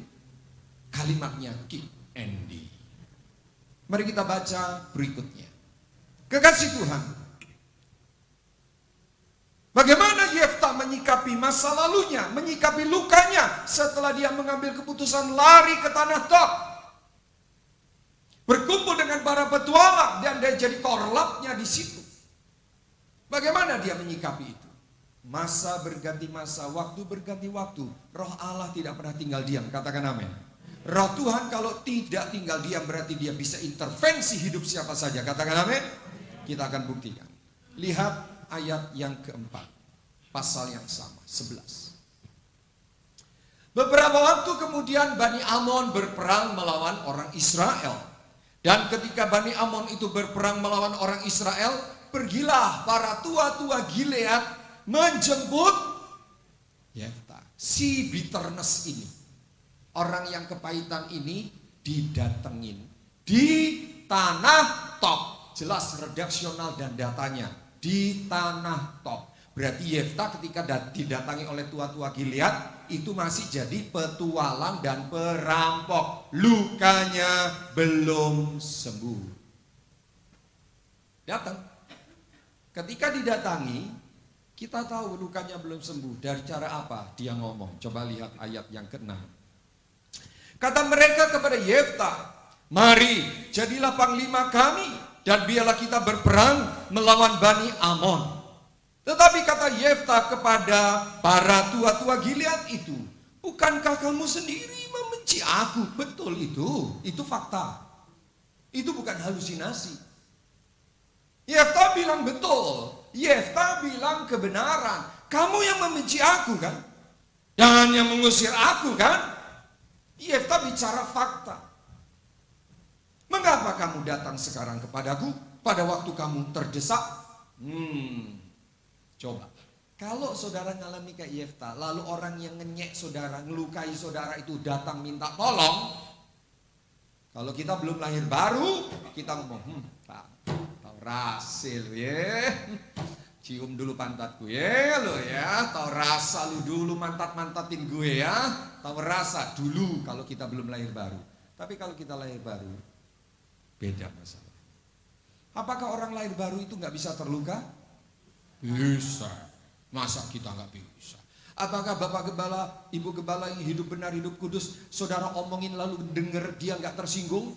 kalimatnya Kick Andy. Mari kita baca berikutnya. Kekasih Tuhan, bagaimana Yefta menyikapi masa lalunya, menyikapi lukanya setelah dia mengambil keputusan lari ke tanah Tob, berkumpul dengan para petualang dan dia jadi korlapnya di situ. Bagaimana dia menyikapi itu? Masa berganti masa, waktu berganti waktu. Roh Allah tidak pernah tinggal diam. Katakan amin. Roh Tuhan kalau tidak tinggal diam berarti dia bisa intervensi hidup siapa saja. Katakan amin. Kita akan buktikan. Lihat ayat yang keempat. Pasal yang sama, 11. Beberapa waktu kemudian Bani Amon berperang melawan orang Israel. Dan ketika Bani Amon itu berperang melawan orang Israel, pergilah para tua-tua Gilead menjemput Yefta. Si bitterness ini, orang yang kepahitan ini didatengin di tanah Tob. Jelas redaksional dan datanya di tanah Tob. Berarti Yefta ketika didatangi oleh tua-tua Gilead itu masih jadi petualang dan perampok. Lukanya belum sembuh. Datang. Ketika didatangi, kita tahu lukanya belum sembuh. Dari cara apa dia ngomong? Coba lihat ayat yang ke-6. Kata mereka kepada Yefta, mari jadilah panglima kami dan biarlah kita berperang melawan Bani Amon. Tetapi kata Yefta kepada para tua-tua Gilead itu, bukankah kamu sendiri membenci aku? Betul itu fakta. Itu bukan halusinasi. Yefta bilang betul. Yefta bilang kebenaran. Kamu yang membenci aku kan? Dan yang mengusir aku kan? Yefta bicara fakta. Mengapa kamu datang sekarang kepadaku pada waktu kamu terdesak? Coba. Kalau saudara ngalami kayak Yefta, lalu orang yang ngenyek saudara, ngelukai saudara itu datang minta tolong. Kalau kita belum lahir baru, kita ngomong, tahu rasa lu ya. Cium dulu pantatku ya lo ya. Tahu rasa lu dulu mantat-mantatin gue ya. Tahu rasa dulu kalau kita belum lahir baru. Tapi kalau kita lahir baru, beda masalah. Apakah orang lahir baru itu nggak bisa terluka? Bisa. Masa kita nggak bisa? Apakah Bapak Gembala, Ibu Gembala yang hidup benar, hidup kudus, saudara omongin lalu denger dia nggak tersinggung?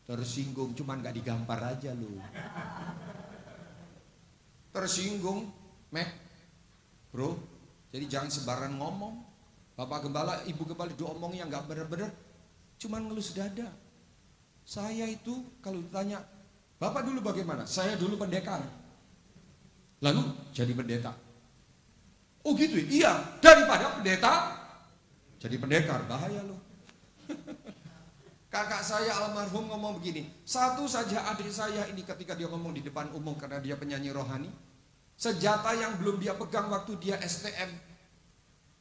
Tersinggung, cuman nggak digampar aja lu. Tersinggung, bro. Jadi jangan sembarangan ngomong. Bapak Gembala, Ibu Gembala diomongin yang nggak benar-benar, cuman ngelus dada. Saya itu kalau ditanya, Bapak dulu bagaimana? Saya dulu pendekar. lalu jadi pendeta. Oh gitu ya? Iya, daripada pendeta jadi pendekar, bahaya loh. Kakak saya almarhum ngomong begini, satu saja adik saya ini ketika dia ngomong di depan umum karena dia penyanyi rohani, senjata yang belum dia pegang waktu dia STM,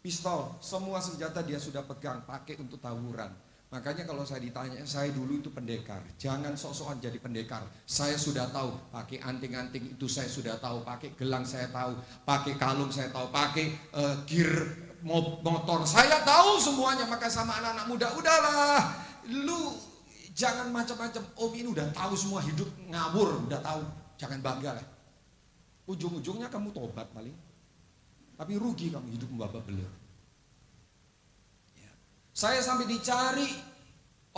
pistol, semua senjata dia sudah pegang, pakai untuk tawuran. Makanya kalau saya ditanya, saya dulu itu pendekar, jangan sok-sokan jadi pendekar. Saya sudah tahu, pakai anting-anting itu saya sudah tahu, pakai gelang saya tahu, pakai kalung saya tahu, pakai gear motor saya tahu semuanya. Maka sama anak-anak muda, udahlah, lu jangan macam-macam. Om ini udah tahu semua, hidup ngawur, udah tahu, jangan bangga lah. Ujung-ujungnya kamu tobat paling, tapi rugi kamu hidup babak belur. Saya sampai dicari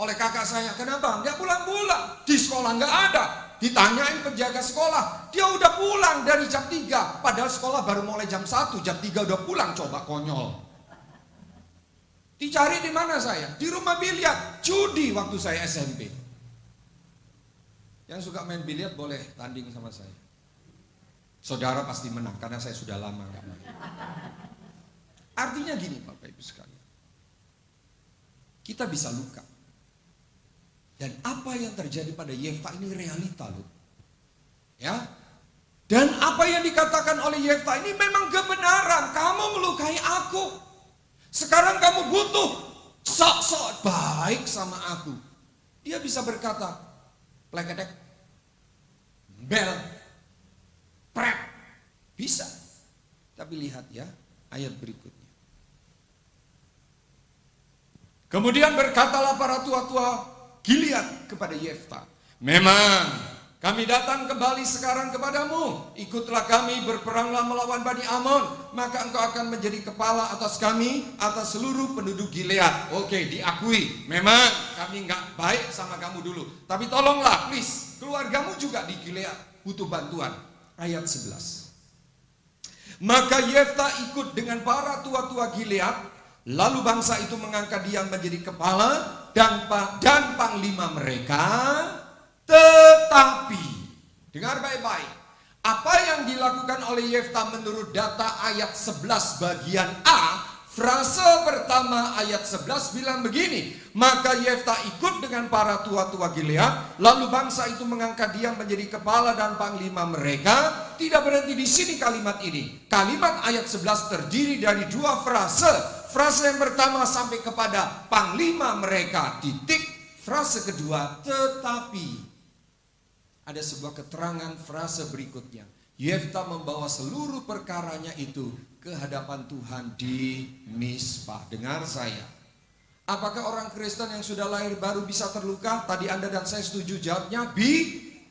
oleh kakak saya, kenapa? Nggak pulang-pulang, di sekolah nggak ada. Ditanyain penjaga sekolah, dia udah pulang dari jam 3, padahal sekolah baru mulai jam 1, jam 3 udah pulang, coba konyol. Dicari di mana saya? Di rumah biliar, judi waktu saya SMP. Yang suka main biliar boleh tanding sama saya. Saudara pasti menang, karena saya sudah lama nggak main. Artinya gini Bapak Ibu sekalian, kita bisa luka. Dan apa yang terjadi pada Yefta ini realita loh. Ya. Dan apa yang dikatakan oleh Yefta ini memang kebenaran. Kamu melukai aku. Sekarang kamu butuh sok-sok baik sama aku. Dia bisa berkata, plekedek, bel, prep. Bisa. Tapi lihat ya ayat berikutnya. Kemudian berkatalah para tua-tua Gilead kepada Yefta, memang kami datang kembali sekarang kepadamu, ikutlah kami berperanglah melawan Bani Amon, maka engkau akan menjadi kepala atas kami, atas seluruh penduduk Gilead. Oke, diakui, memang kami nggak baik sama kamu dulu, tapi tolonglah please, keluargamu juga di Gilead butuh bantuan. Ayat 11. Maka Yefta ikut dengan para tua-tua Gilead. Lalu bangsa itu mengangkat dia menjadi kepala dan panglima mereka. Tetapi, dengar baik-baik, apa yang dilakukan oleh Yefta menurut data ayat 11 bagian A, frase pertama ayat 11 bilang begini, maka Yefta ikut dengan para tua-tua Gilead, lalu bangsa itu mengangkat dia menjadi kepala dan panglima mereka. Tidak berhenti di sini kalimat ini. Kalimat ayat 11 terdiri dari dua frase. Frase yang pertama sampai kepada panglima mereka, titik. Frase kedua, tetapi. Ada sebuah keterangan frase berikutnya. Yefta membawa seluruh perkaranya itu ke hadapan Tuhan di Mispa. Dengar saya. Apakah orang Kristen yang sudah lahir baru bisa terluka? Tadi Anda dan saya setuju jawabnya,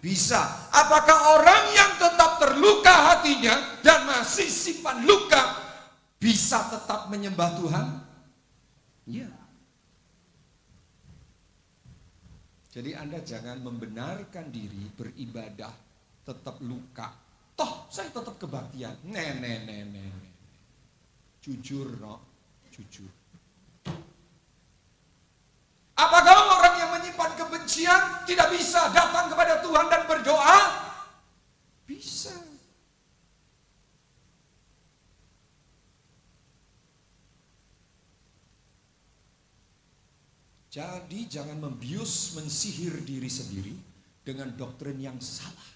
bisa. Apakah orang yang tetap terluka hatinya dan masih simpan luka bisa tetap menyembah Tuhan? Iya. Jadi Anda jangan membenarkan diri beribadah tetap luka. Toh saya tetap kebaktian. Jujur no, jujur. Apakah orang yang menyimpan kebencian tidak bisa datang kepada Tuhan dan berdoa? Bisa. Jadi jangan membius, mensihir diri sendiri dengan doktrin yang salah.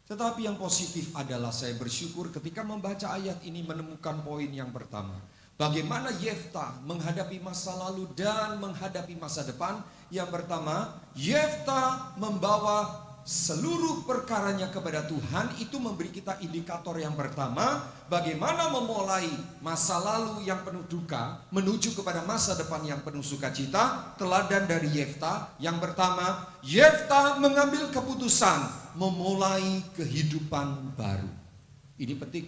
Tetapi yang positif adalah saya bersyukur ketika membaca ayat ini menemukan poin yang pertama. Bagaimana Yefta menghadapi masa lalu dan menghadapi masa depan. Yang pertama, Yefta membawa seluruh perkaranya kepada Tuhan. Itu memberi kita indikator yang pertama, bagaimana memulai masa lalu yang penuh duka menuju kepada masa depan yang penuh sukacita. Teladan dari Yefta. Yang pertama, Yefta mengambil keputusan memulai kehidupan baru. Ini penting.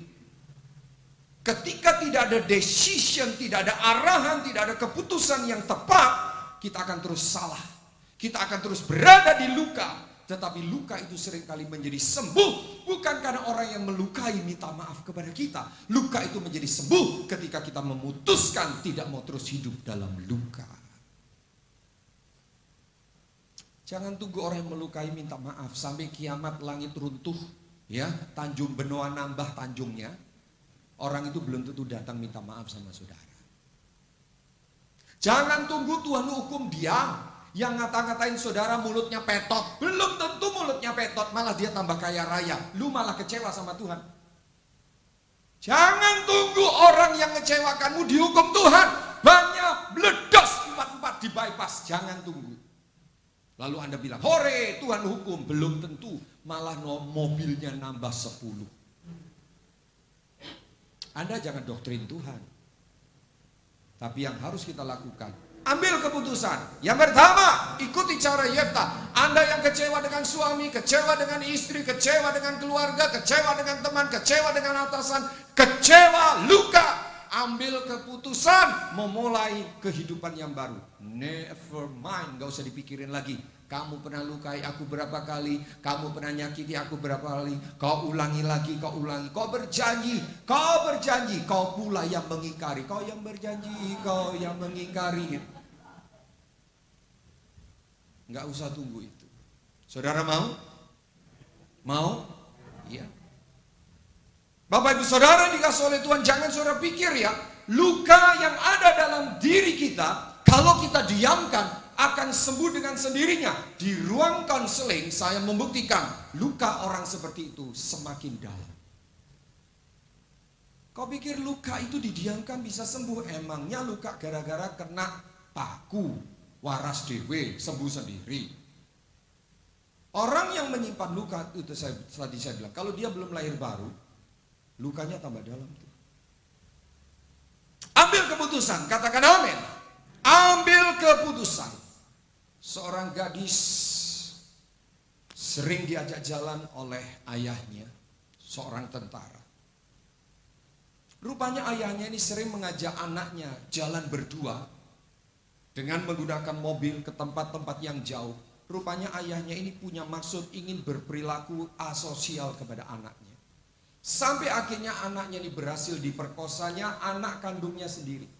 Ketika tidak ada decision, tidak ada arahan, tidak ada keputusan yang tepat, kita akan terus salah. Kita akan terus berada di luka. Tetapi luka itu seringkali menjadi sembuh. Bukan karena orang yang melukai minta maaf kepada kita. Luka itu menjadi sembuh ketika kita memutuskan tidak mau terus hidup dalam luka. Jangan tunggu orang yang melukai minta maaf sampai kiamat langit runtuh, ya, Tanjung Benoa nambah tanjungnya. Orang itu belum tentu datang minta maaf sama saudara. Jangan tunggu Tuhan hukum diam. Yang ngata-ngatain saudara mulutnya petot, belum tentu mulutnya petot, malah dia tambah kaya raya. Lu malah kecewa sama Tuhan. Jangan tunggu orang yang ngecewakanmu dihukum Tuhan. Banyak bledos 4-4 di bypass. Jangan tunggu. Lalu Anda bilang, hore Tuhan hukum. Belum tentu, malah mobilnya nambah 10. Anda jangan doktrin Tuhan. Tapi yang harus kita lakukan, ambil keputusan. Yang pertama, ikuti cara Yefta. Anda yang kecewa dengan suami, kecewa dengan istri, kecewa dengan keluarga, kecewa dengan teman, kecewa dengan atasan, kecewa, luka. Ambil keputusan memulai kehidupan yang baru. Never mind, gak usah dipikirin lagi. Kamu pernah lukai aku berapa kali, kamu pernah nyakiti aku berapa kali, kau ulangi lagi, kau ulangi, kau berjanji, kau pula yang mengingkari, kau yang berjanji, kau yang mengingkari. Nggak usah tunggu itu. Saudara mau? Mau? Iya. Bapak ibu saudara dikasih oleh Tuhan, jangan saudara pikir ya, luka yang ada dalam diri kita, kalau kita diamkan, akan sembuh dengan sendirinya. Di ruang konseling saya membuktikan luka orang seperti itu semakin dalam. Kau pikir luka itu didiamkan bisa sembuh? Emangnya luka gara-gara kena paku, waras dewe, sembuh sendiri. Orang yang menyimpan luka itu tadi saya bilang, kalau dia belum lahir baru, lukanya tambah dalam tuh. Ambil keputusan, katakan amin. Ambil keputusan. Seorang gadis sering diajak jalan oleh ayahnya, seorang tentara. Rupanya ayahnya ini sering mengajak anaknya jalan berdua dengan menggunakan mobil ke tempat-tempat yang jauh. Rupanya ayahnya ini punya maksud ingin berperilaku asosial kepada anaknya. Sampai akhirnya anaknya ini berhasil diperkosanya anak kandungnya sendiri.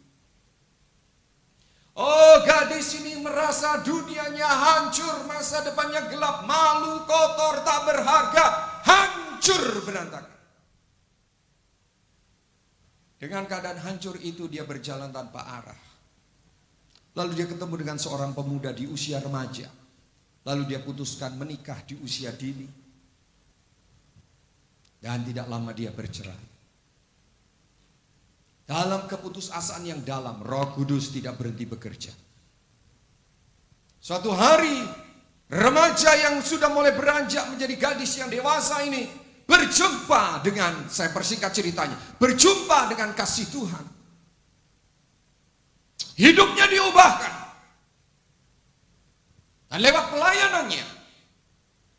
Oh, gadis ini merasa dunianya hancur, masa depannya gelap, malu, kotor, tak berharga, hancur berantakan. Dengan keadaan hancur itu dia berjalan tanpa arah. Lalu dia ketemu dengan seorang pemuda di usia remaja. Lalu dia putuskan menikah di usia dini. Dan tidak lama dia bercerai. Dalam keputusasaan yang dalam, Roh Kudus tidak berhenti bekerja. Suatu hari, remaja yang sudah mulai beranjak menjadi gadis yang dewasa ini berjumpa dengan, saya persingkat ceritanya, berjumpa dengan kasih Tuhan. Hidupnya diubahkan. Dan lewat pelayanannya,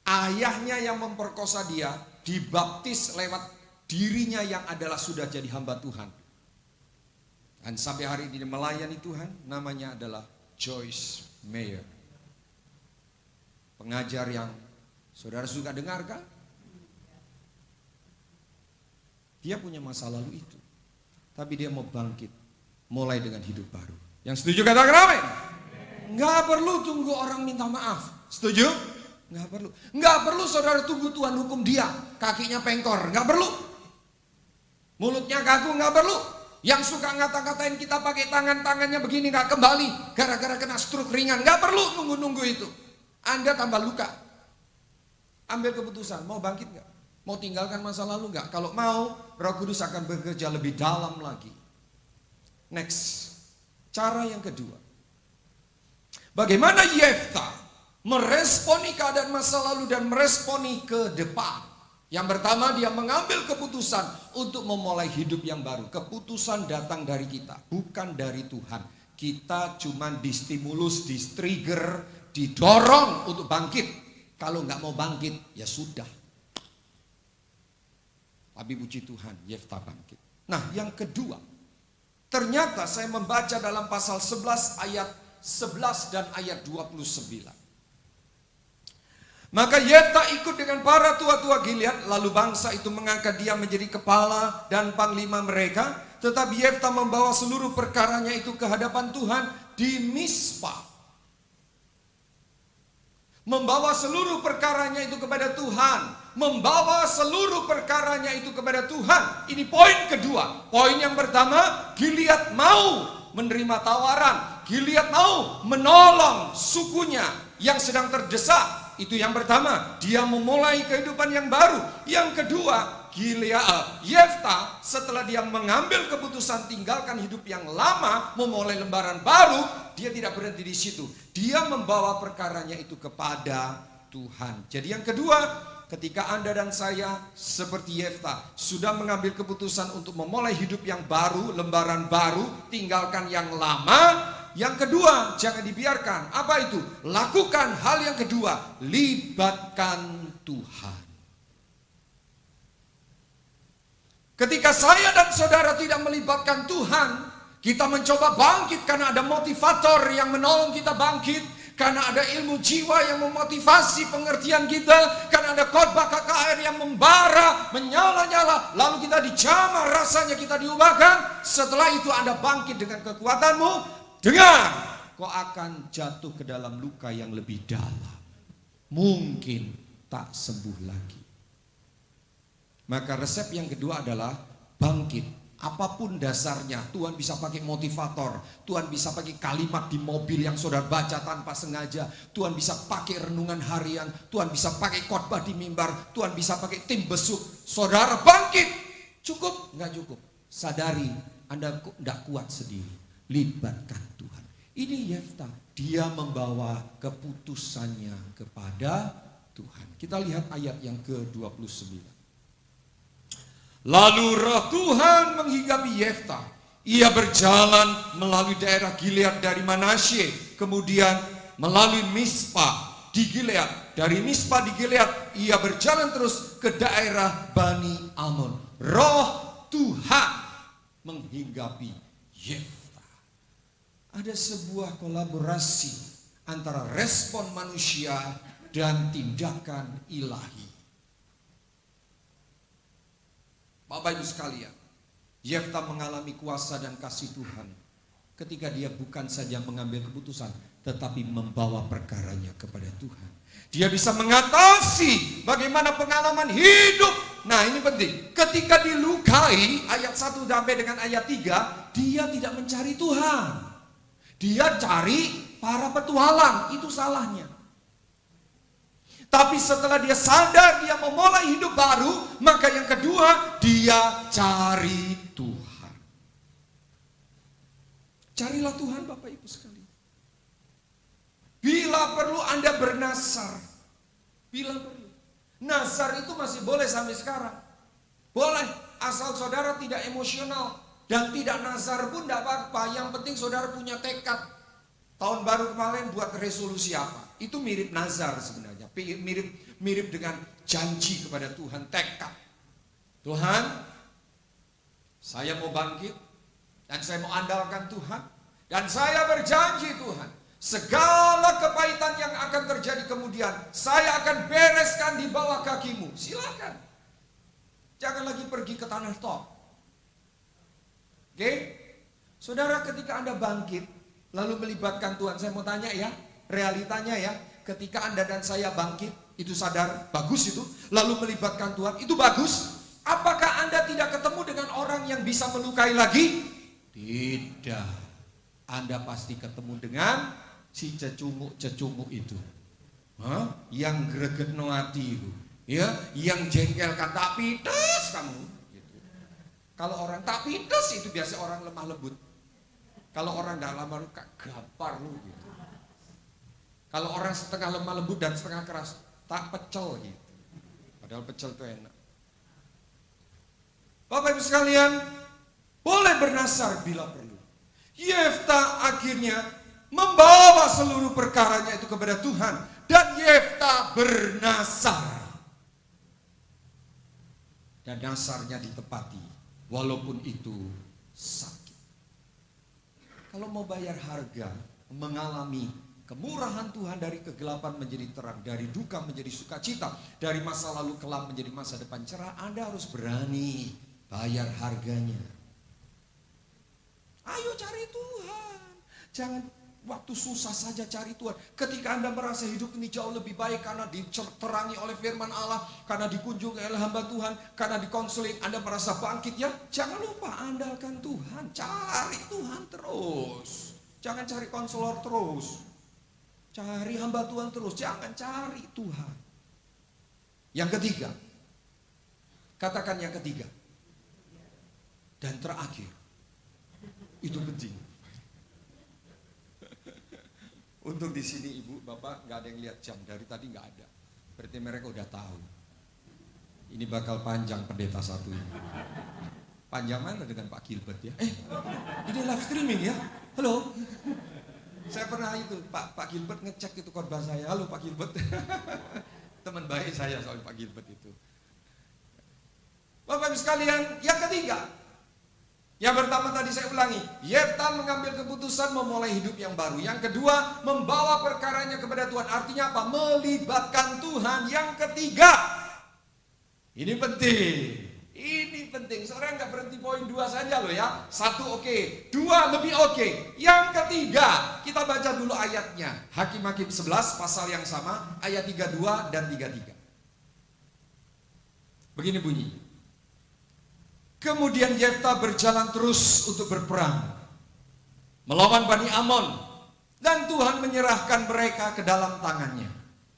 ayahnya yang memperkosa dia dibaptis lewat dirinya yang adalah sudah jadi hamba Tuhan. Dan sampai hari ini melayani Tuhan, namanya adalah Joyce Meyer. Pengajar yang saudara suka dengarkan? Dia punya masa lalu itu. Tapi dia mau bangkit, mulai dengan hidup baru. Yang setuju katakan amin? Nggak perlu tunggu orang minta maaf. Setuju? Nggak perlu. Nggak perlu saudara tunggu Tuhan hukum dia. Kakinya pengkor, nggak perlu. Mulutnya kaku, nggak perlu. Yang suka ngata-ngatain kita pakai tangannya begini nggak kembali gara-gara kena stroke ringan, nggak perlu nunggu-nunggu itu. Anda tambah luka. Ambil keputusan, mau bangkit nggak? Mau tinggalkan masa lalu nggak? Kalau mau, Roh Kudus akan bekerja lebih dalam lagi. Next, cara yang kedua. Bagaimana Yefta meresponi keadaan masa lalu dan meresponi ke depan? Yang pertama, dia mengambil keputusan untuk memulai hidup yang baru. Keputusan datang dari kita, bukan dari Tuhan. Kita cuma distimulus, di-trigger, didorong untuk bangkit. Kalau nggak mau bangkit, ya sudah. Tapi puji Tuhan, Yefta bangkit. Nah, yang kedua, ternyata saya membaca dalam pasal 11 ayat 11 dan ayat 29. Maka Yefta ikut dengan para tua-tua Gilead, lalu bangsa itu mengangkat dia menjadi kepala dan panglima mereka. Tetapi Yefta membawa seluruh perkaranya itu ke hadapan Tuhan di Mispa. Membawa seluruh perkaranya itu kepada Tuhan. Membawa seluruh perkaranya itu kepada Tuhan. Ini poin kedua. Poin yang pertama, Gilead mau menerima tawaran. Gilead mau menolong sukunya yang sedang terdesak. Itu yang pertama, dia memulai kehidupan yang baru. Yang kedua, Yefta setelah dia mengambil keputusan tinggalkan hidup yang lama, memulai lembaran baru, dia tidak berhenti di situ. Dia membawa perkaranya itu kepada Tuhan. Jadi yang kedua, ketika Anda dan saya seperti Yefta sudah mengambil keputusan untuk memulai hidup yang baru, lembaran baru, tinggalkan yang lama. Yang kedua, jangan dibiarkan. Apa itu? Lakukan hal yang kedua, libatkan Tuhan. Ketika saya dan saudara tidak melibatkan Tuhan, kita mencoba bangkit karena ada motivator yang menolong kita bangkit, karena ada ilmu jiwa yang memotivasi pengertian kita, karena ada khotbah KKR yang membara, menyala-nyala, lalu kita dijamah, rasanya kita diubahkan. Setelah itu Anda bangkit dengan kekuatanmu, dengar, kau akan jatuh ke dalam luka yang lebih dalam. Mungkin tak sembuh lagi. Maka resep yang kedua adalah bangkit. Apapun dasarnya, Tuhan bisa pakai motivator, Tuhan bisa pakai kalimat di mobil yang saudara baca tanpa sengaja, Tuhan bisa pakai renungan harian, Tuhan bisa pakai khotbah di mimbar, Tuhan bisa pakai tim besuk. Saudara bangkit. Cukup? Enggak cukup. Sadari Anda tidak kuat sendiri. Libatkan Tuhan. Ini Yefta, dia membawa keputusannya kepada Tuhan. Kita lihat ayat yang ke-29. Lalu roh Tuhan menghinggapi Yefta. Ia berjalan melalui daerah Gilead dari Manasye, kemudian melalui Mispa di Gilead. Dari Mispa di Gilead, ia berjalan terus ke daerah Bani Amon. Roh Tuhan menghinggapi Yefta. Ada sebuah kolaborasi antara respon manusia dan tindakan ilahi. Bapak Ibu sekalian, Yefta mengalami kuasa dan kasih Tuhan ketika dia bukan saja mengambil keputusan, tetapi membawa perkaranya kepada Tuhan. Dia bisa mengatasi bagaimana pengalaman hidup. Nah ini penting, ketika dilukai, ayat 1 sampai dengan ayat 3, dia tidak mencari Tuhan. Dia cari para petualang, itu salahnya. Tapi setelah dia sadar, dia memulai hidup baru, maka yang kedua, dia cari Tuhan. Carilah Tuhan Bapak Ibu sekalian. Bila perlu Anda bernasar. Bila perlu. Nasar itu masih boleh sampai sekarang. Boleh, asal saudara tidak emosional. Dan tidak nasar pun tidak apa-apa. Yang penting saudara punya tekad. Tahun baru kemarin buat resolusi apa? Itu mirip nazar sebenarnya. Mirip dengan janji kepada Tuhan, tekad. Tuhan, saya mau bangkit dan saya mau andalkan Tuhan, dan saya berjanji Tuhan, segala kepahitan yang akan terjadi kemudian saya akan bereskan di bawah kakimu. Silakan. Jangan lagi pergi ke tanah top. Oke? Saudara, ketika Anda bangkit lalu melibatkan Tuhan, saya mau tanya ya, realitanya ya, ketika Anda dan saya bangkit, itu sadar, bagus itu. Lalu melibatkan Tuhan, itu bagus. Apakah Anda tidak ketemu dengan orang yang bisa melukai lagi? Tidak. Anda pasti ketemu dengan si cecunguk itu. Yang gregetno hati itu. Ya, yang jengkelkan, tak pites kamu. Gitu. Kalau orang tak pites itu biasa orang lemah lembut. Kalau orang tidak lemah lembut, gampar lu gitu. Kalau orang setengah lemah lembut dan setengah keras, tak pecel gitu. Padahal pecel itu enak. Bapak Ibu sekalian, boleh bernasar bila perlu. Yefta akhirnya membawa seluruh perkaranya itu kepada Tuhan. Dan Yefta bernasar. Dan nasarnya ditepati, walaupun itu sakit. Kalau mau bayar harga, mengalami kemurahan Tuhan, dari kegelapan menjadi terang, dari duka menjadi sukacita, dari masa lalu kelam menjadi masa depan cerah, Anda harus berani bayar harganya. Ayo cari Tuhan. Jangan Waktu susah saja cari Tuhan. Ketika Anda merasa hidup ini jauh lebih baik karena diterangi oleh firman Allah, karena dikunjungi oleh hamba Tuhan, karena dikonseling, Anda merasa bangkit ya. Jangan lupa andalkan Tuhan. Cari Tuhan terus. Jangan cari konselor terus. Cari hamba Tuhan terus. Jangan cari Tuhan. Yang ketiga. Katakan yang ketiga. Dan terakhir. Itu penting. Untuk di sini ibu, bapak nggak ada yang lihat jam dari tadi nggak ada. Berarti mereka udah tahu. Ini bakal panjang pendeta satu ini. Panjang mana dengan Pak Gilbert ya? Ini live streaming ya? Halo. Saya pernah itu Pak Gilbert ngecek itu khotbah saya. Halo Pak Gilbert. Teman baik saya soal Pak Gilbert itu. Bapak Ibu sekalian, yang ketiga. Yang pertama tadi saya ulangi, Yefta mengambil keputusan memulai hidup yang baru. Yang kedua, membawa perkaranya kepada Tuhan. Artinya apa? Melibatkan Tuhan. Yang ketiga, ini penting. Ini penting. Seorang nggak berhenti poin 2 saja loh ya. 1 oke, 2 lebih oke. Yang ketiga, kita baca dulu ayatnya. Hakim-Hakim 11 pasal yang sama, ayat 32 dan 33. Begini bunyi. Kemudian Yefta berjalan terus untuk berperang melawan Bani Amon, dan Tuhan menyerahkan mereka ke dalam tangannya.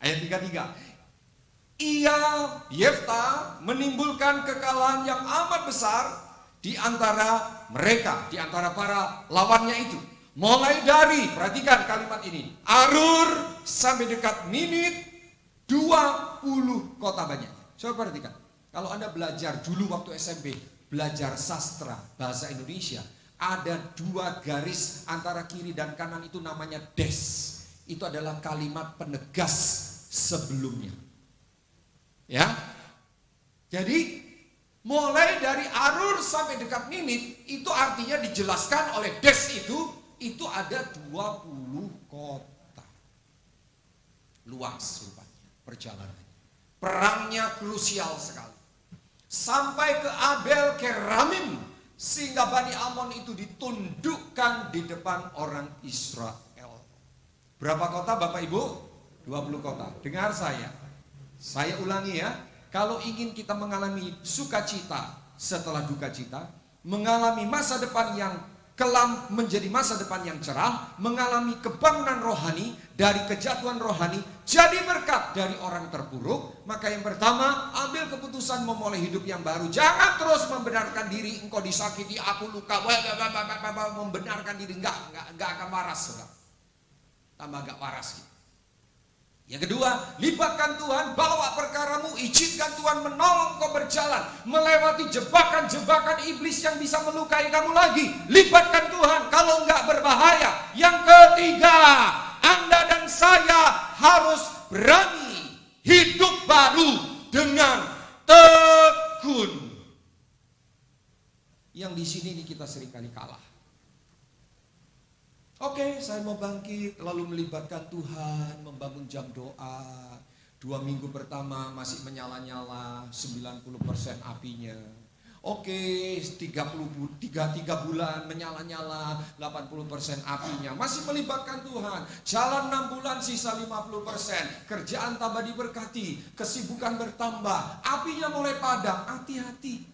Ayat 33. Yefta menimbulkan kekalahan yang amat besar di antara mereka, di antara para lawannya itu. Mulai dari, perhatikan kalimat ini, Arur sampai dekat Ninit, 20 kota banyak. Coba perhatikan. Kalau Anda belajar dulu waktu SMP, belajar sastra bahasa Indonesia, ada 2 garis antara kiri dan kanan itu namanya des. Itu adalah kalimat penegas sebelumnya. Ya. Jadi mulai dari Arur sampai dekat Ninit itu artinya dijelaskan oleh des itu ada 20 kota. Luas rupanya perjalanan. Perangnya krusial sekali. Sampai ke Abel Keramim, sehingga Bani Amon itu ditundukkan di depan orang Israel. Berapa kota Bapak Ibu? 20 kota. Dengar saya ulangi ya. Kalau ingin kita mengalami sukacita setelah duka cita, mengalami masa depan yang kelam menjadi masa depan yang cerah, mengalami kebangunan rohani dari kejatuhan rohani, jadi berkat dari orang terpuruk, maka yang pertama, ambil keputusan memulai hidup yang baru. Jangan terus membenarkan diri, engkau disakiti, aku luka, membenarkan diri, enggak akan waras, enggak. Tambah enggak waras gitu. Yang kedua, libatkan Tuhan, bawa perkaramu, izinkan Tuhan menolong kau berjalan, melewati jebakan-jebakan iblis yang bisa melukai kamu lagi. Libatkan Tuhan, kalau enggak berbahaya. Yang ketiga, Anda dan saya harus berani hidup baru dengan tekun. Yang di sini ini kita seringkali kalah. Oke, saya mau bangkit, lalu melibatkan Tuhan, membangun jam doa. 2 minggu pertama masih menyala-nyala, 90% apinya. Oke, 3 bulan menyala-nyala, 80% apinya. Masih melibatkan Tuhan. Jalan 6 bulan, sisa 50%. Kerjaan tambah diberkati, kesibukan bertambah, apinya mulai padam. Hati-hati.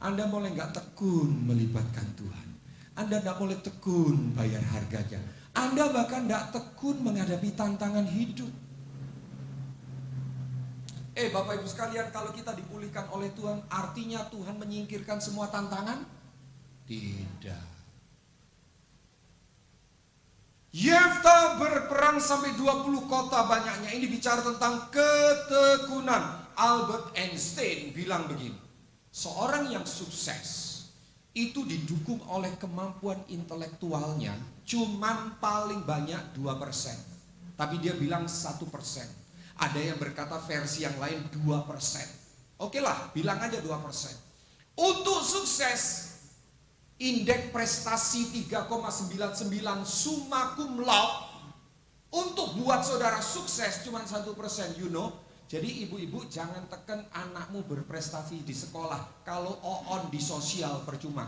Anda mulai gak tekun melibatkan Tuhan. Anda tidak boleh tekun bayar harganya. Anda bahkan tidak tekun menghadapi tantangan hidup. Bapak Ibu sekalian, kalau kita dipulihkan oleh Tuhan, artinya Tuhan menyingkirkan semua tantangan? Tidak. Yefta berperang sampai 20 kota banyaknya. Ini bicara tentang ketekunan. Albert Einstein bilang begini, seorang yang sukses itu didukung oleh kemampuan intelektualnya cuman paling banyak 2%. Tapi dia bilang 1%. Ada yang berkata versi yang lain 2%. Oke lah, bilang aja 2%. Untuk sukses, indeks prestasi 3,99 summa cum laude. Untuk buat saudara sukses cuman 1%, you know. Jadi ibu-ibu jangan tekan anakmu berprestasi di sekolah kalau on di sosial percuma.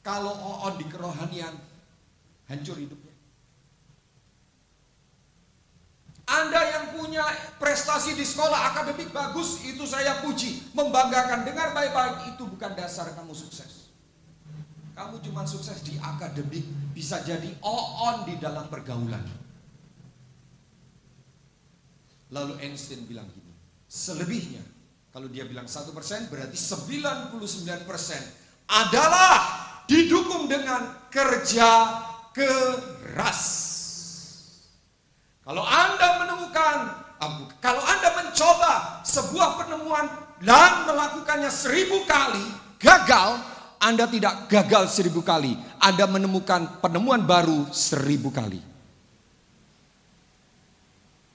Kalau on di kerohanian, hancur hidupnya. Anda yang punya prestasi di sekolah akademik bagus, itu saya puji, membanggakan. Dengar baik-baik, itu bukan dasar kamu sukses. Kamu cuma sukses di akademik, bisa jadi on di dalam pergaulan. Lalu Einstein bilang gini, selebihnya, kalau dia bilang 1% berarti 99% adalah didukung dengan kerja keras. Kalau Anda mencoba sebuah penemuan dan melakukannya 1000 kali, gagal, Anda tidak gagal 1000 kali. Anda menemukan penemuan baru 1000 kali.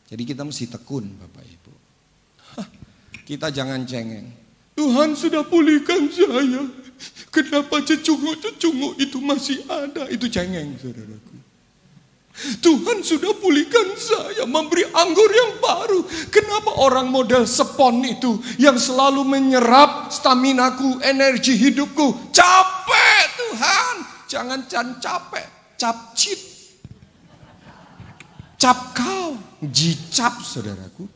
Jadi kita mesti tekun, Bapak Ibu. Kita jangan cengeng. Tuhan sudah pulihkan saya. Kenapa cecunguk-cecunguk itu masih ada? Itu cengeng, saudaraku. Tuhan sudah pulihkan saya, memberi anggur yang baru. Kenapa orang model Spon itu yang selalu menyerap staminaku, energi hidupku? Capek Tuhan. Jangan capek, capcit. Cap kau, jicap saudaraku.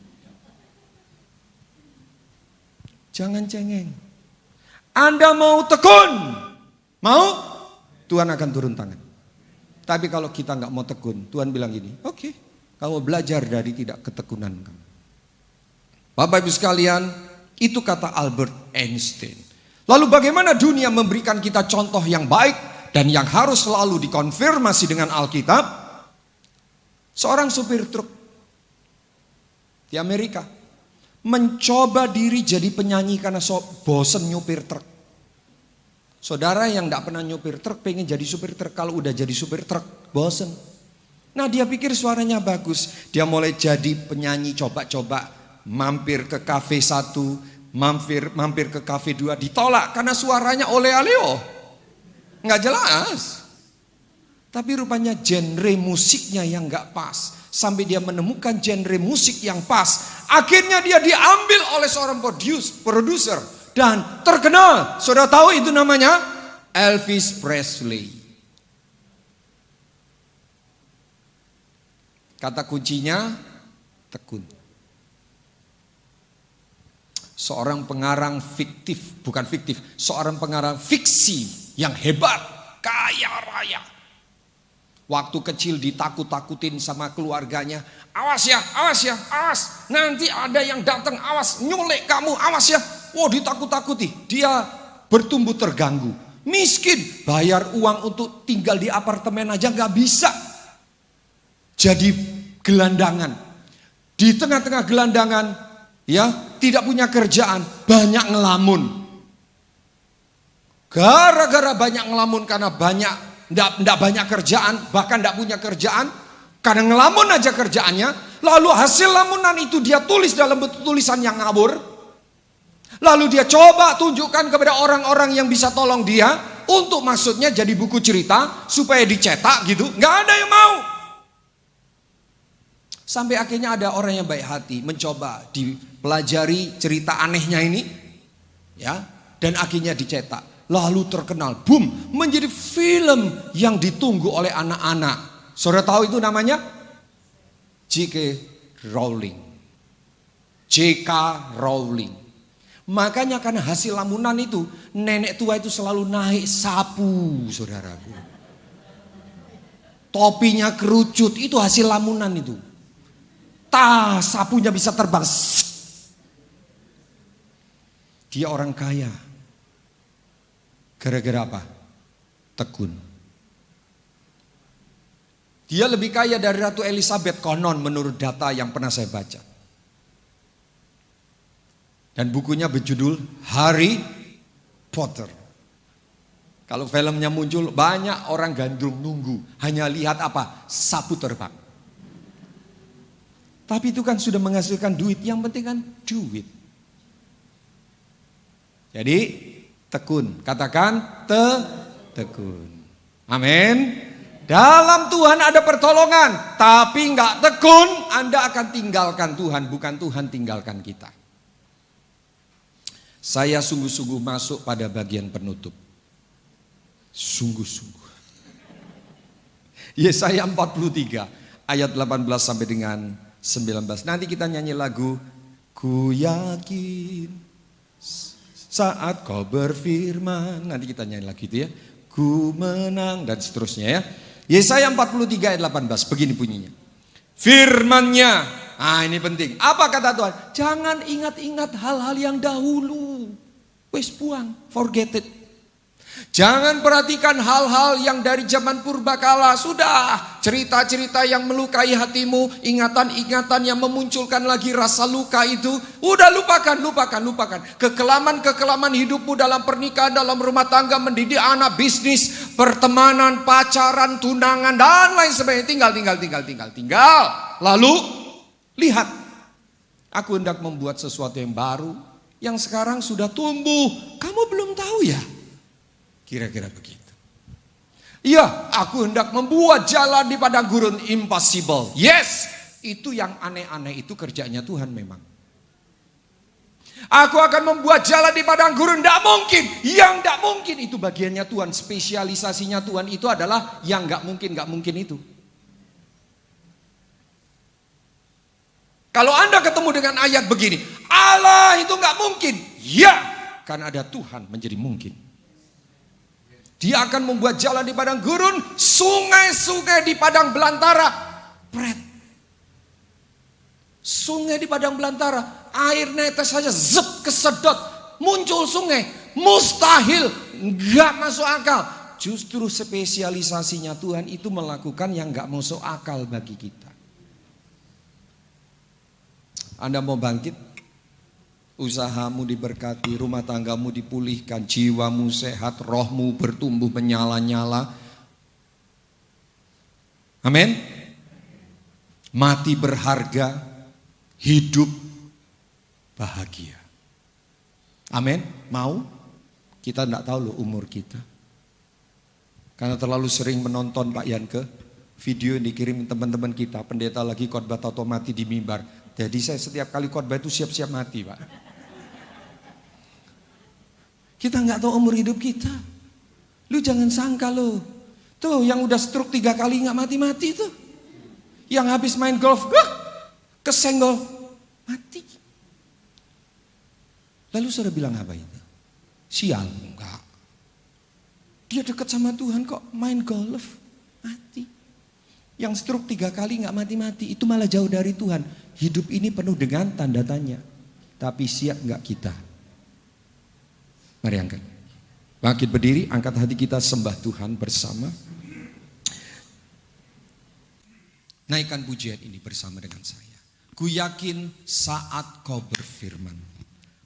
Jangan cengeng. Anda mau tekun, mau? Tuhan akan turun tangan. Tapi kalau kita nggak mau tekun, Tuhan bilang gini, oke, kamu belajar dari tidak ketekunan kamu. Bapak Ibu sekalian, itu kata Albert Einstein. Lalu bagaimana dunia memberikan kita contoh yang baik dan yang harus selalu dikonfirmasi dengan Alkitab? Seorang supir truk di Amerika mencoba diri jadi penyanyi karena bosen nyupir truk. Saudara yang tidak pernah nyupir truk pengen jadi supir truk. Kalau udah jadi supir truk bosen. Nah dia pikir suaranya bagus. Dia mulai jadi penyanyi, coba-coba mampir ke kafe 1, mampir ke kafe 2. Ditolak karena suaranya oleh-oleo, nggak jelas. Tapi rupanya genre musiknya yang gak pas. Sampai dia menemukan genre musik yang pas. Akhirnya dia diambil oleh seorang produser. Dan terkenal. Saudara tahu itu namanya? Elvis Presley. Kata kuncinya, tekun. Seorang pengarang fiktif, bukan fiktif. Seorang pengarang fiksi yang hebat, kaya raya. Waktu kecil ditakut-takutin sama keluarganya. Awas ya, awas. Nanti ada yang datang, awas, nyulik kamu, awas ya. Wah ditakut-takuti. Dia bertumbuh terganggu. Miskin, bayar uang untuk tinggal di apartemen aja gak bisa. Jadi gelandangan. Di tengah-tengah gelandangan, ya tidak punya kerjaan, banyak ngelamun. Gara-gara banyak ngelamun karena Nggak banyak kerjaan, bahkan nggak punya kerjaan, karena ngelamun aja kerjaannya. Lalu hasil lamunan itu dia tulis dalam bentuk tulisan yang ngawur. Lalu dia coba tunjukkan kepada orang-orang yang bisa tolong dia untuk maksudnya jadi buku cerita supaya dicetak gitu. Nggak ada yang mau. Sampai akhirnya ada orang yang baik hati mencoba dipelajari cerita anehnya ini, ya, dan akhirnya dicetak. Lalu terkenal, boom, menjadi film yang ditunggu oleh anak-anak. Saudara tahu itu namanya? J.K. Rowling. J.K. Rowling. Makanya karena hasil lamunan itu, nenek tua itu selalu naik sapu, saudaraku. Topinya kerucut, itu hasil lamunan itu. Sapunya bisa terbang. Dia orang kaya. Gara-gara apa? Tekun. Dia lebih kaya dari Ratu Elizabeth konon menurut data yang pernah saya baca. Dan bukunya berjudul Harry Potter. Kalau filmnya muncul banyak orang gandrung nunggu. Hanya lihat apa? Sapu terbang. Tapi itu kan sudah menghasilkan duit. Yang penting kan duit. Jadi tekun, katakan tekun. Amin. Dalam Tuhan ada pertolongan, tapi nggak tekun, Anda akan tinggalkan Tuhan, bukan Tuhan tinggalkan kita. Saya sungguh-sungguh masuk pada bagian penutup. Sungguh-sungguh. Yesaya 43 ayat 18 sampai dengan 19. Nanti kita nyanyi lagu Ku yakin saat kau berfirman. Nanti kita nyanyi lagi itu ya. Ku menang dan seterusnya ya. Yesaya 43 ayat 18 begini bunyinya. Firman-Nya. Ah ini penting. Apa kata Tuhan? Jangan ingat-ingat hal-hal yang dahulu. Wes buang, forget it. Jangan perhatikan hal-hal yang dari zaman purbakala. Sudah, cerita-cerita yang melukai hatimu, ingatan-ingatan yang memunculkan lagi rasa luka itu, udah lupakan. Kekelaman hidupmu dalam pernikahan, dalam rumah tangga, mendidik anak, bisnis, pertemanan, pacaran, tunangan, dan lain sebagainya. Tinggal. Lalu, lihat. Aku hendak membuat sesuatu yang baru, yang sekarang sudah tumbuh. Kamu belum tahu ya? Kira-kira begitu. Iya, aku hendak membuat jalan di padang gurun. Impossible. Yes, itu yang aneh-aneh itu kerjanya Tuhan memang. Aku akan membuat jalan di padang gurun. Tidak mungkin. Yang tidak mungkin itu bagiannya Tuhan. Spesialisasinya Tuhan itu adalah yang nggak mungkin itu. Kalau Anda ketemu dengan ayat begini, Allah itu nggak mungkin. Ya, karena ada Tuhan menjadi mungkin. Dia akan membuat jalan di padang gurun, sungai-sungai di padang belantara. Pret. Sungai di padang belantara, air netes saja zep kesedot, muncul sungai. Mustahil, nggak masuk akal. Justru spesialisasinya Tuhan itu melakukan yang nggak masuk akal bagi kita. Anda mau bangkit? Usahamu diberkati, rumah tanggamu dipulihkan, jiwamu sehat, rohmu bertumbuh menyala-nyala. Amin. Mati berharga, hidup bahagia. Amin. Mau? Kita tidak tahu loh umur kita. Karena terlalu sering menonton Pak Yanke, video yang dikirim teman-teman kita, pendeta lagi khotbah atau mati di mimbar. Jadi saya setiap kali khotbah itu siap-siap mati Pak. Kita nggak tahu umur hidup kita. Lu jangan sangka lo. Tuh yang udah stroke 3 kali nggak mati-mati tuh. Yang habis main golf, kesenggol, mati. Lalu saudara bilang apa itu? Sial, enggak. Dia dekat sama Tuhan kok main golf, mati. Yang stroke 3 kali nggak mati-mati, itu malah jauh dari Tuhan. Hidup ini penuh dengan tanda tanya. Tapi siap nggak kita? Mari angkat. Bangkit berdiri, angkat hati kita sembah Tuhan bersama. Naikkan pujian ini bersama dengan saya. Ku yakin saat kau berfirman.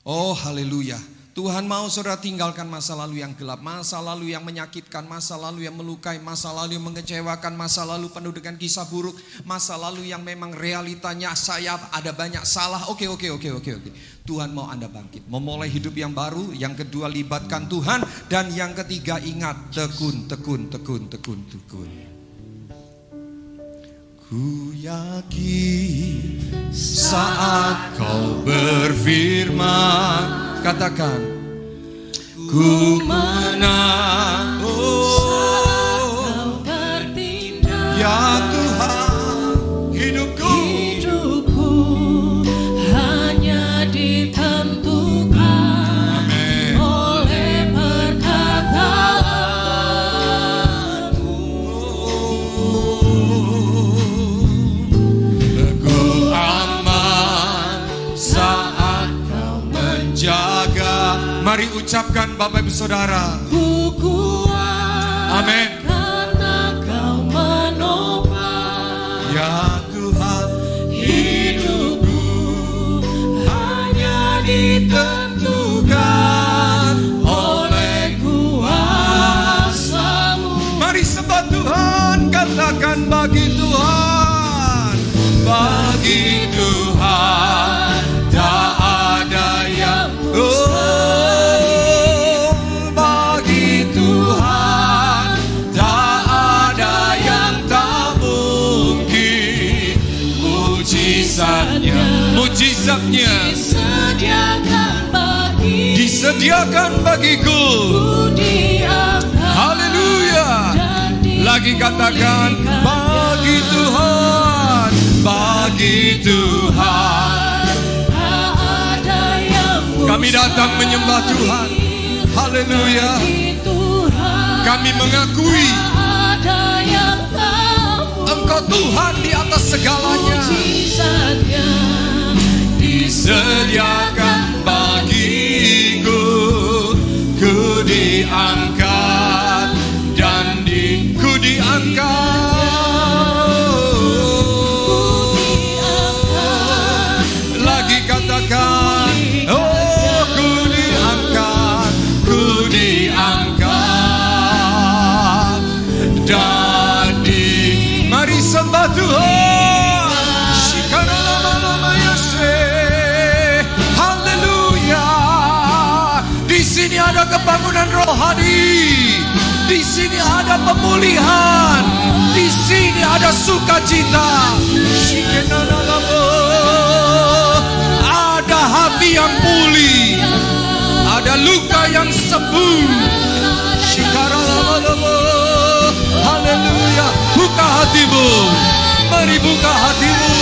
Oh haleluya. Tuhan mau saudara tinggalkan masa lalu yang gelap, masa lalu yang menyakitkan, masa lalu yang melukai, masa lalu yang mengecewakan, masa lalu penuh dengan kisah buruk, masa lalu yang memang realitanya saya ada banyak salah. Oke. Tuhan mau Anda bangkit, memulai hidup yang baru. Yang kedua libatkan Tuhan, dan yang ketiga ingat tekun. Ku yakin saat kau berfirman. Katakan, ku menang. Oh, ya Tuhan, hidupku hanya ditentukan oleh perkataanmu. Ku aman saat kau menjaga. Mari ucapkan Bapak Ibu Saudara. Ku kuat Amin. karena kau menopang. Ya Tuhan, Hidupku hanya ditentukan oleh kuasa-Mu. mari sembah Tuhan. Katakan bagi Tuhan, bagi Tuhan tak ada yang bagi Tuhan tak ada yang tak mungkin. Mujizatnya disediakan bagiku. Ku diangkat Haleluya. lagi katakan, bagi Tuhan, bagi Tuhan. Kami datang menyembah Tuhan. Haleluya. Kami mengakui Engkau Tuhan di atas segalanya. Disediakan bagiku, ku diangkat dan ku diangkat. Lagi katakan, oh ku diangkat, ku diangkat dan mari sembah Tuhan. Di sini ada kebangunan rohani, di sini ada pemulihan, di sini ada sukacita. Ada hati yang pulih, ada luka yang sembuh. Haleluya. Buka hatimu, mari buka hatimu.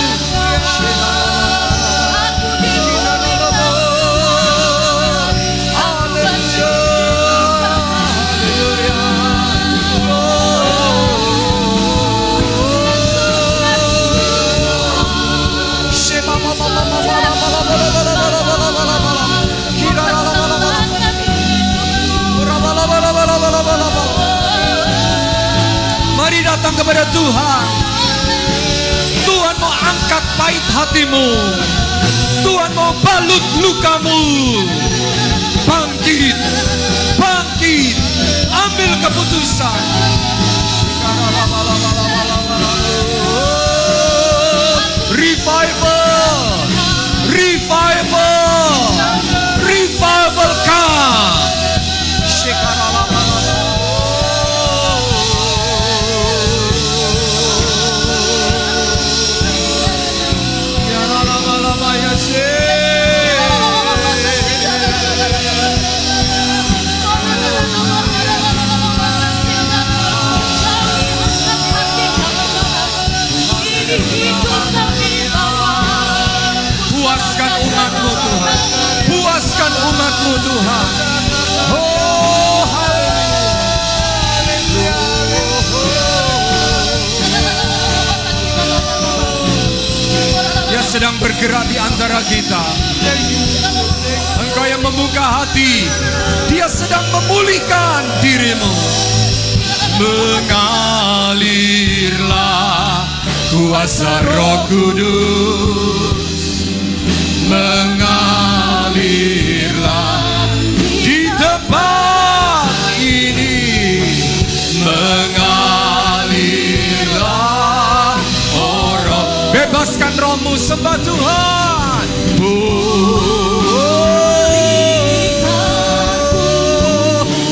Mari datang kepada Tuhan. Tuhan mau angkat pahit hatimu. Tuhan mau balut lukamu. Bangkit, bangkit, ambil keputusan. Revival, revival, revival come. Puaskan umatmu Tuhan, puaskan umatmu Tuhan. Oh haleluya. Dia sedang bergerak di antara kita. Engkau yang membuka hati, Dia sedang memulihkan dirimu. Mengalirlah kuasa Roh Kudus, mengalirlah di tempat ini, mengalirlah roh. Bebaskan rohmu, sembah Tuhan.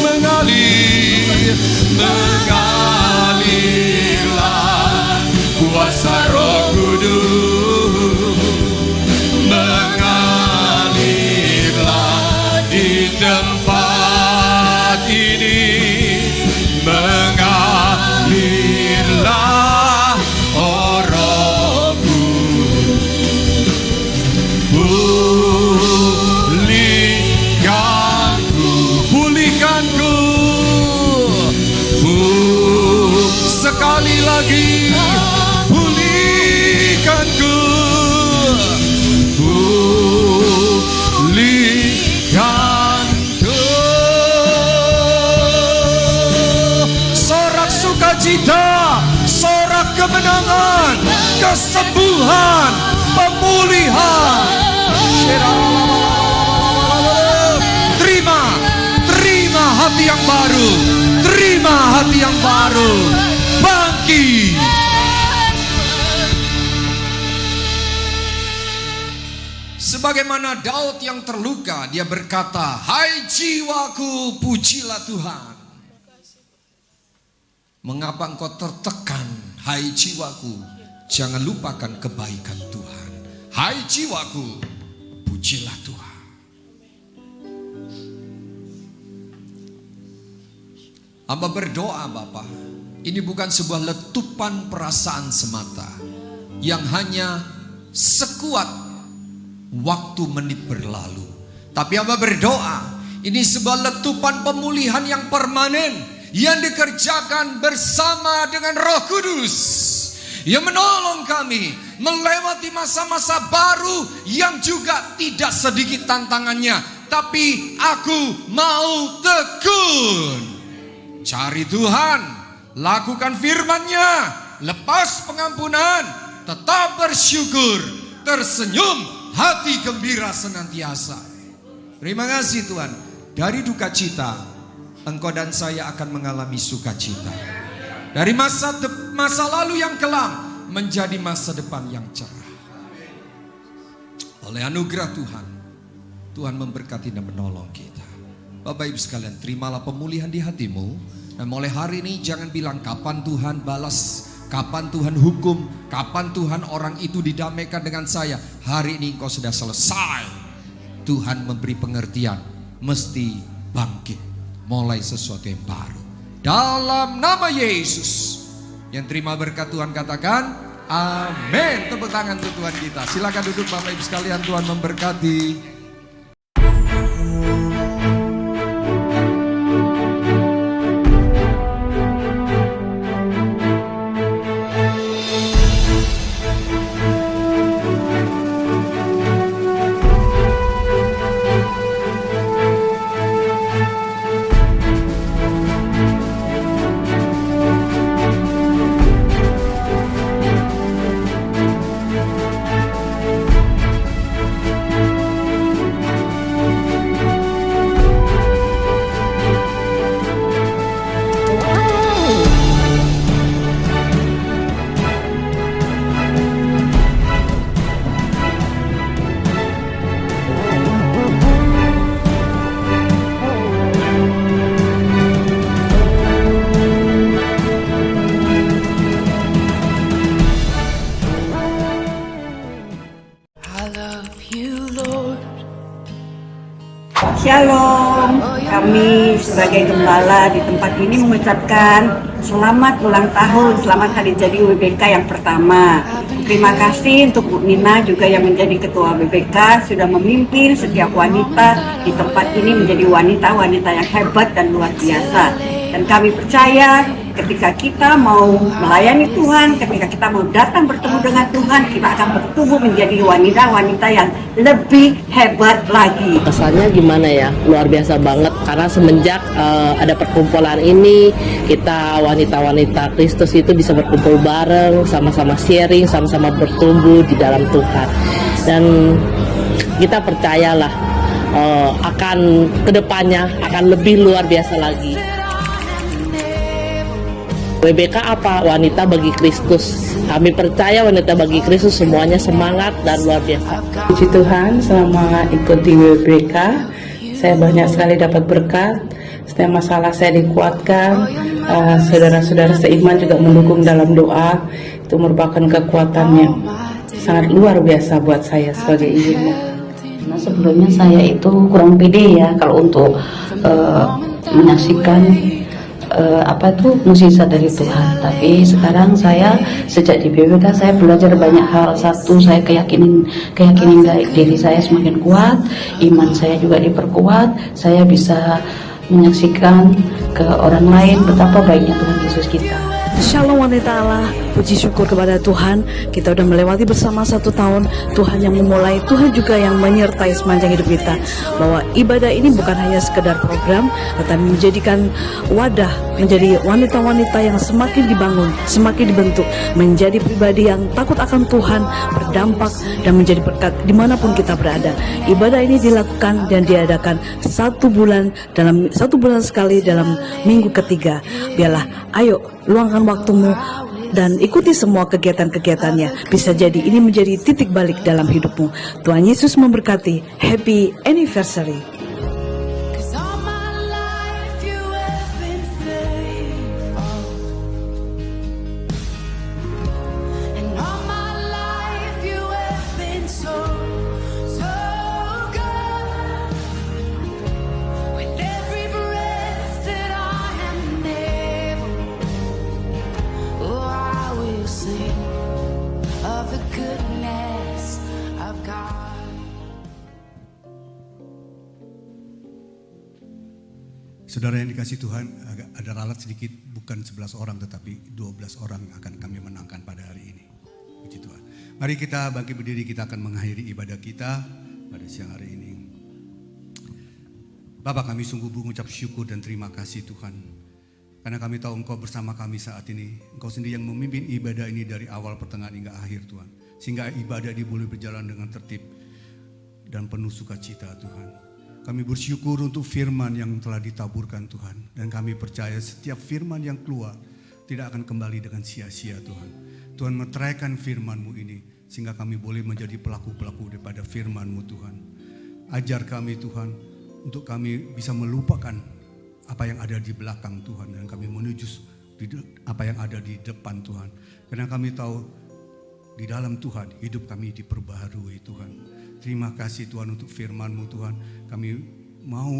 Mengalir, mengalirlah kuasa Roh Kudus, mengalirlah di tempat ini, mengalirlah Rohku, pulihkanku, sekali lagi. Sorak sukacita, sorak kemenangan, kesembuhan, pemulihan. Terima, terima hati yang baru, terima hati yang baru. Bangkit. Sebagaimana Daud yang terluka, dia berkata, hai jiwaku, pujilah Tuhan. Mengapa engkau tertekan, hai jiwaku? Jangan lupakan kebaikan Tuhan. Hai jiwaku, pujilah Tuhan. Hamba berdoa Bapa, Ini bukan sebuah letupan perasaan semata yang hanya sekuat waktu menit berlalu. Tapi hamba berdoa, ini sebuah letupan pemulihan yang permanen yang dikerjakan bersama dengan Roh Kudus yang menolong kami melewati masa-masa baru yang juga tidak sedikit tantangannya. Tapi aku mau tekun cari Tuhan, lakukan firman-Nya, lepas pengampunan, tetap bersyukur, tersenyum, hati gembira senantiasa. Terima kasih Tuhan. Dari duka cita, engkau dan saya akan mengalami sukacita. Dari masa lalu yang kelam menjadi masa depan yang cerah. Oleh anugerah Tuhan, Tuhan memberkati dan menolong kita. Bapak Ibu sekalian, terimalah pemulihan di hatimu. Dan mulai hari ini jangan bilang kapan Tuhan balas, kapan Tuhan hukum, kapan Tuhan orang itu didamaikan dengan saya. Hari ini engkau sudah selesai. Tuhan memberi pengertian, mesti bangkit, mulai sesuatu yang baru. Dalam nama Yesus. Yang terima berkat Tuhan katakan amin. Tepuk tangan untuk Tuhan kita. Silakan duduk Bapak Ibu sekalian, Tuhan memberkati. Shalom, kami sebagai gembala di tempat ini mengucapkan selamat ulang tahun, selamat hari jadi WBK yang pertama. Terima kasih untuk Bu Nina juga yang menjadi ketua WBK, sudah memimpin setiap wanita di tempat ini menjadi wanita-wanita yang hebat dan luar biasa. Dan kami percaya ketika kita mau melayani Tuhan, ketika kita mau datang bertemu dengan Tuhan, kita akan bertumbuh menjadi wanita-wanita yang lebih hebat lagi. Kesannya gimana ya? Luar biasa banget karena semenjak ada perkumpulan ini, kita wanita-wanita Kristus itu bisa berkumpul bareng, sama-sama sharing, sama-sama bertumbuh di dalam Tuhan. Dan kita percayalah akan kedepannya akan lebih luar biasa lagi. WBK apa? Wanita bagi Kristus. Kami percaya wanita bagi Kristus semuanya semangat dan luar biasa. Puji Tuhan, selama ikut di WBK, saya banyak sekali dapat berkat. Setiap masalah saya dikuatkan. Saudara-saudara seiman juga mendukung dalam doa. Itu merupakan kekuatan yang sangat luar biasa buat saya sebagai ibunya. Nah, sebelumnya saya itu kurang pede ya kalau untuk menyaksikan mukjizat dari Tuhan. Tapi sekarang saya sejak di BWK saya belajar banyak hal. Satu, saya keyakinan diri saya semakin kuat, iman saya juga diperkuat. Saya bisa menyaksikan ke orang lain betapa baiknya Tuhan Yesus kita. Shalom wanita Allah, puji syukur kepada Tuhan. Kita udah melewati bersama 1 tahun. Tuhan yang memulai, Tuhan juga yang menyertai sepanjang hidup kita. Bahwa ibadah ini bukan hanya sekedar program, tetapi menjadikan wadah, menjadi wanita-wanita yang semakin dibangun, semakin dibentuk, menjadi pribadi yang takut akan Tuhan, berdampak dan menjadi berkat dimanapun kita berada. Ibadah ini dilakukan dan diadakan 1 bulan sekali dalam minggu ketiga. Biarlah, ayo luangkan waktumu dan ikuti semua kegiatan-kegiatannya. Bisa jadi ini menjadi titik balik dalam hidupmu. Tuhan Yesus memberkati. Happy anniversary. Saudara yang dikasih Tuhan, ada ralat sedikit, bukan 11 orang tetapi 12 orang akan kami menangkan pada hari ini. Puji Tuhan. Mari kita bangkit berdiri, kita akan mengakhiri ibadah kita pada siang hari ini. Bapa, kami sungguh mengucap syukur dan terima kasih Tuhan. Karena kami tahu Engkau bersama kami saat ini. Engkau sendiri yang memimpin ibadah ini dari awal, pertengahan hingga akhir Tuhan. Sehingga ibadah ini boleh berjalan dengan tertib dan penuh sukacita Tuhan. Kami bersyukur untuk firman yang telah ditaburkan Tuhan. Dan kami percaya setiap firman yang keluar tidak akan kembali dengan sia-sia Tuhan. Tuhan meteraikan firman-Mu ini sehingga kami boleh menjadi pelaku-pelaku daripada firman-Mu Tuhan. Ajar kami Tuhan untuk kami bisa melupakan apa yang ada di belakang Tuhan. Dan kami menuju apa yang ada di depan Tuhan. Karena kami tahu di dalam Tuhan hidup kami diperbaharui Tuhan. Terima kasih Tuhan untuk firman-Mu Tuhan. Kami mau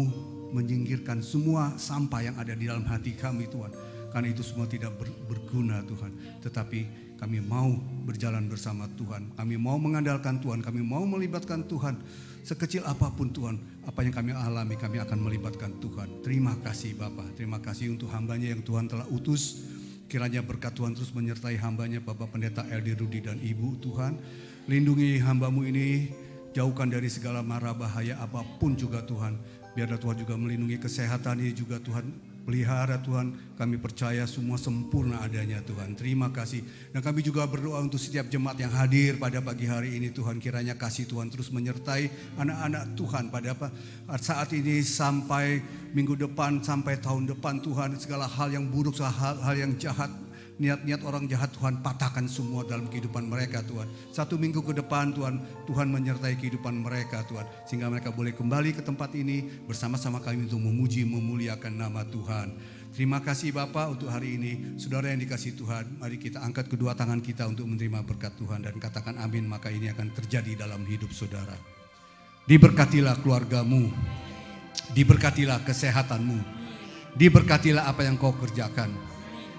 menyingkirkan semua sampah yang ada di dalam hati kami Tuhan. Karena itu semua tidak berguna Tuhan. Tetapi kami mau berjalan bersama Tuhan. Kami mau mengandalkan Tuhan. Kami mau melibatkan Tuhan. Sekecil apapun Tuhan, apa yang kami alami kami akan melibatkan Tuhan. Terima kasih Bapa. Terima kasih untuk hamba-Nya yang Tuhan telah utus. Kiranya berkat Tuhan terus menyertai hamba-Nya Bapak Pendeta Eldi Rudi dan Ibu Tuhan. Lindungi hamba-Mu ini. Jauhkan dari segala mara bahaya apapun juga Tuhan. Biarlah Tuhan juga melindungi kesehatannya juga Tuhan. Pelihara Tuhan. Kami percaya semua sempurna adanya Tuhan. Terima kasih. Dan kami juga berdoa untuk setiap jemaat yang hadir pada pagi hari ini Tuhan. Kiranya kasih Tuhan terus menyertai anak-anak Tuhan pada saat ini sampai minggu depan, sampai tahun depan Tuhan. Segala hal yang buruk, hal yang jahat, niat-niat orang jahat Tuhan patahkan semua dalam kehidupan mereka Tuhan. 1 minggu ke depan Tuhan menyertai kehidupan mereka Tuhan. Sehingga mereka boleh kembali ke tempat ini bersama-sama kami untuk memuji, memuliakan nama Tuhan. Terima kasih Bapak untuk hari ini. Saudara yang dikasih Tuhan, mari kita angkat kedua tangan kita untuk menerima berkat Tuhan. Dan katakan amin, maka ini akan terjadi dalam hidup saudara. Diberkatilah keluargamu, diberkatilah kesehatanmu, diberkatilah apa yang kau kerjakan.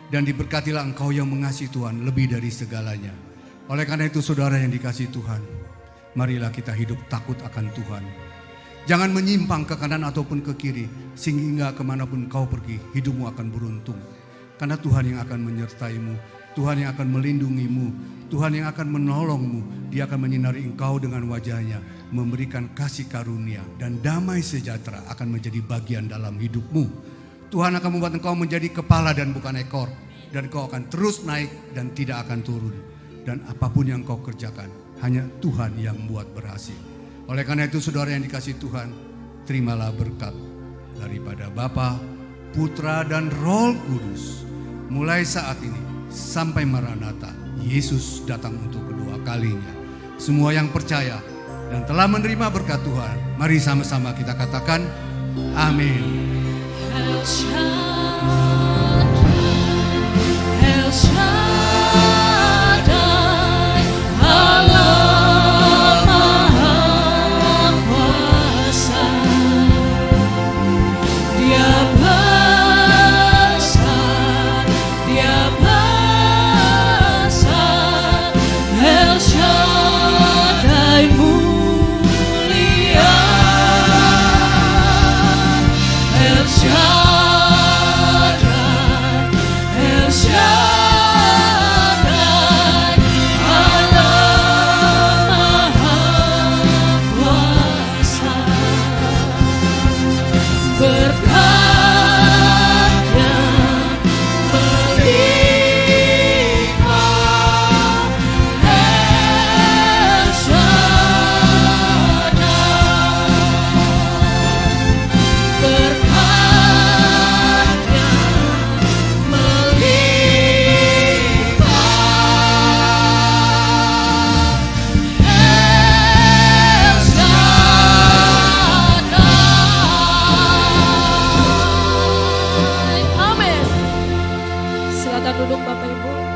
Dan diberkatilah engkau yang mengasihi Tuhan lebih dari segalanya. Oleh karena itu saudara yang dikasihi Tuhan, marilah kita hidup takut akan Tuhan. Jangan menyimpang ke kanan ataupun ke kiri, sehingga kemanapun kau pergi, hidupmu akan beruntung. Karena Tuhan yang akan menyertaimu, Tuhan yang akan melindungimu, Tuhan yang akan menolongmu. Dia akan menyinari engkau dengan wajahnya, memberikan kasih karunia dan damai sejahtera akan menjadi bagian dalam hidupmu. Tuhan akan membuat engkau menjadi kepala dan bukan ekor. Dan engkau akan terus naik dan tidak akan turun. Dan apapun yang engkau kerjakan, hanya Tuhan yang membuat berhasil. Oleh karena itu saudara yang dikasihi Tuhan, terimalah berkat daripada Bapa, Putra dan Roh Kudus. Mulai saat ini sampai Maranatha, Yesus datang untuk kedua kalinya. Semua yang percaya dan telah menerima berkat Tuhan, mari sama-sama kita katakan amin. El Shaddai, Allah Maha Kuasa. Dia besar, Dia besar. El Shaddai mulia. El Shaddai, El Shaddai, Allah Maha Kuasa. Berkat-Nya melimpah. El Shaddai, berkat-Nya Silakan duduk Bapak Ibu.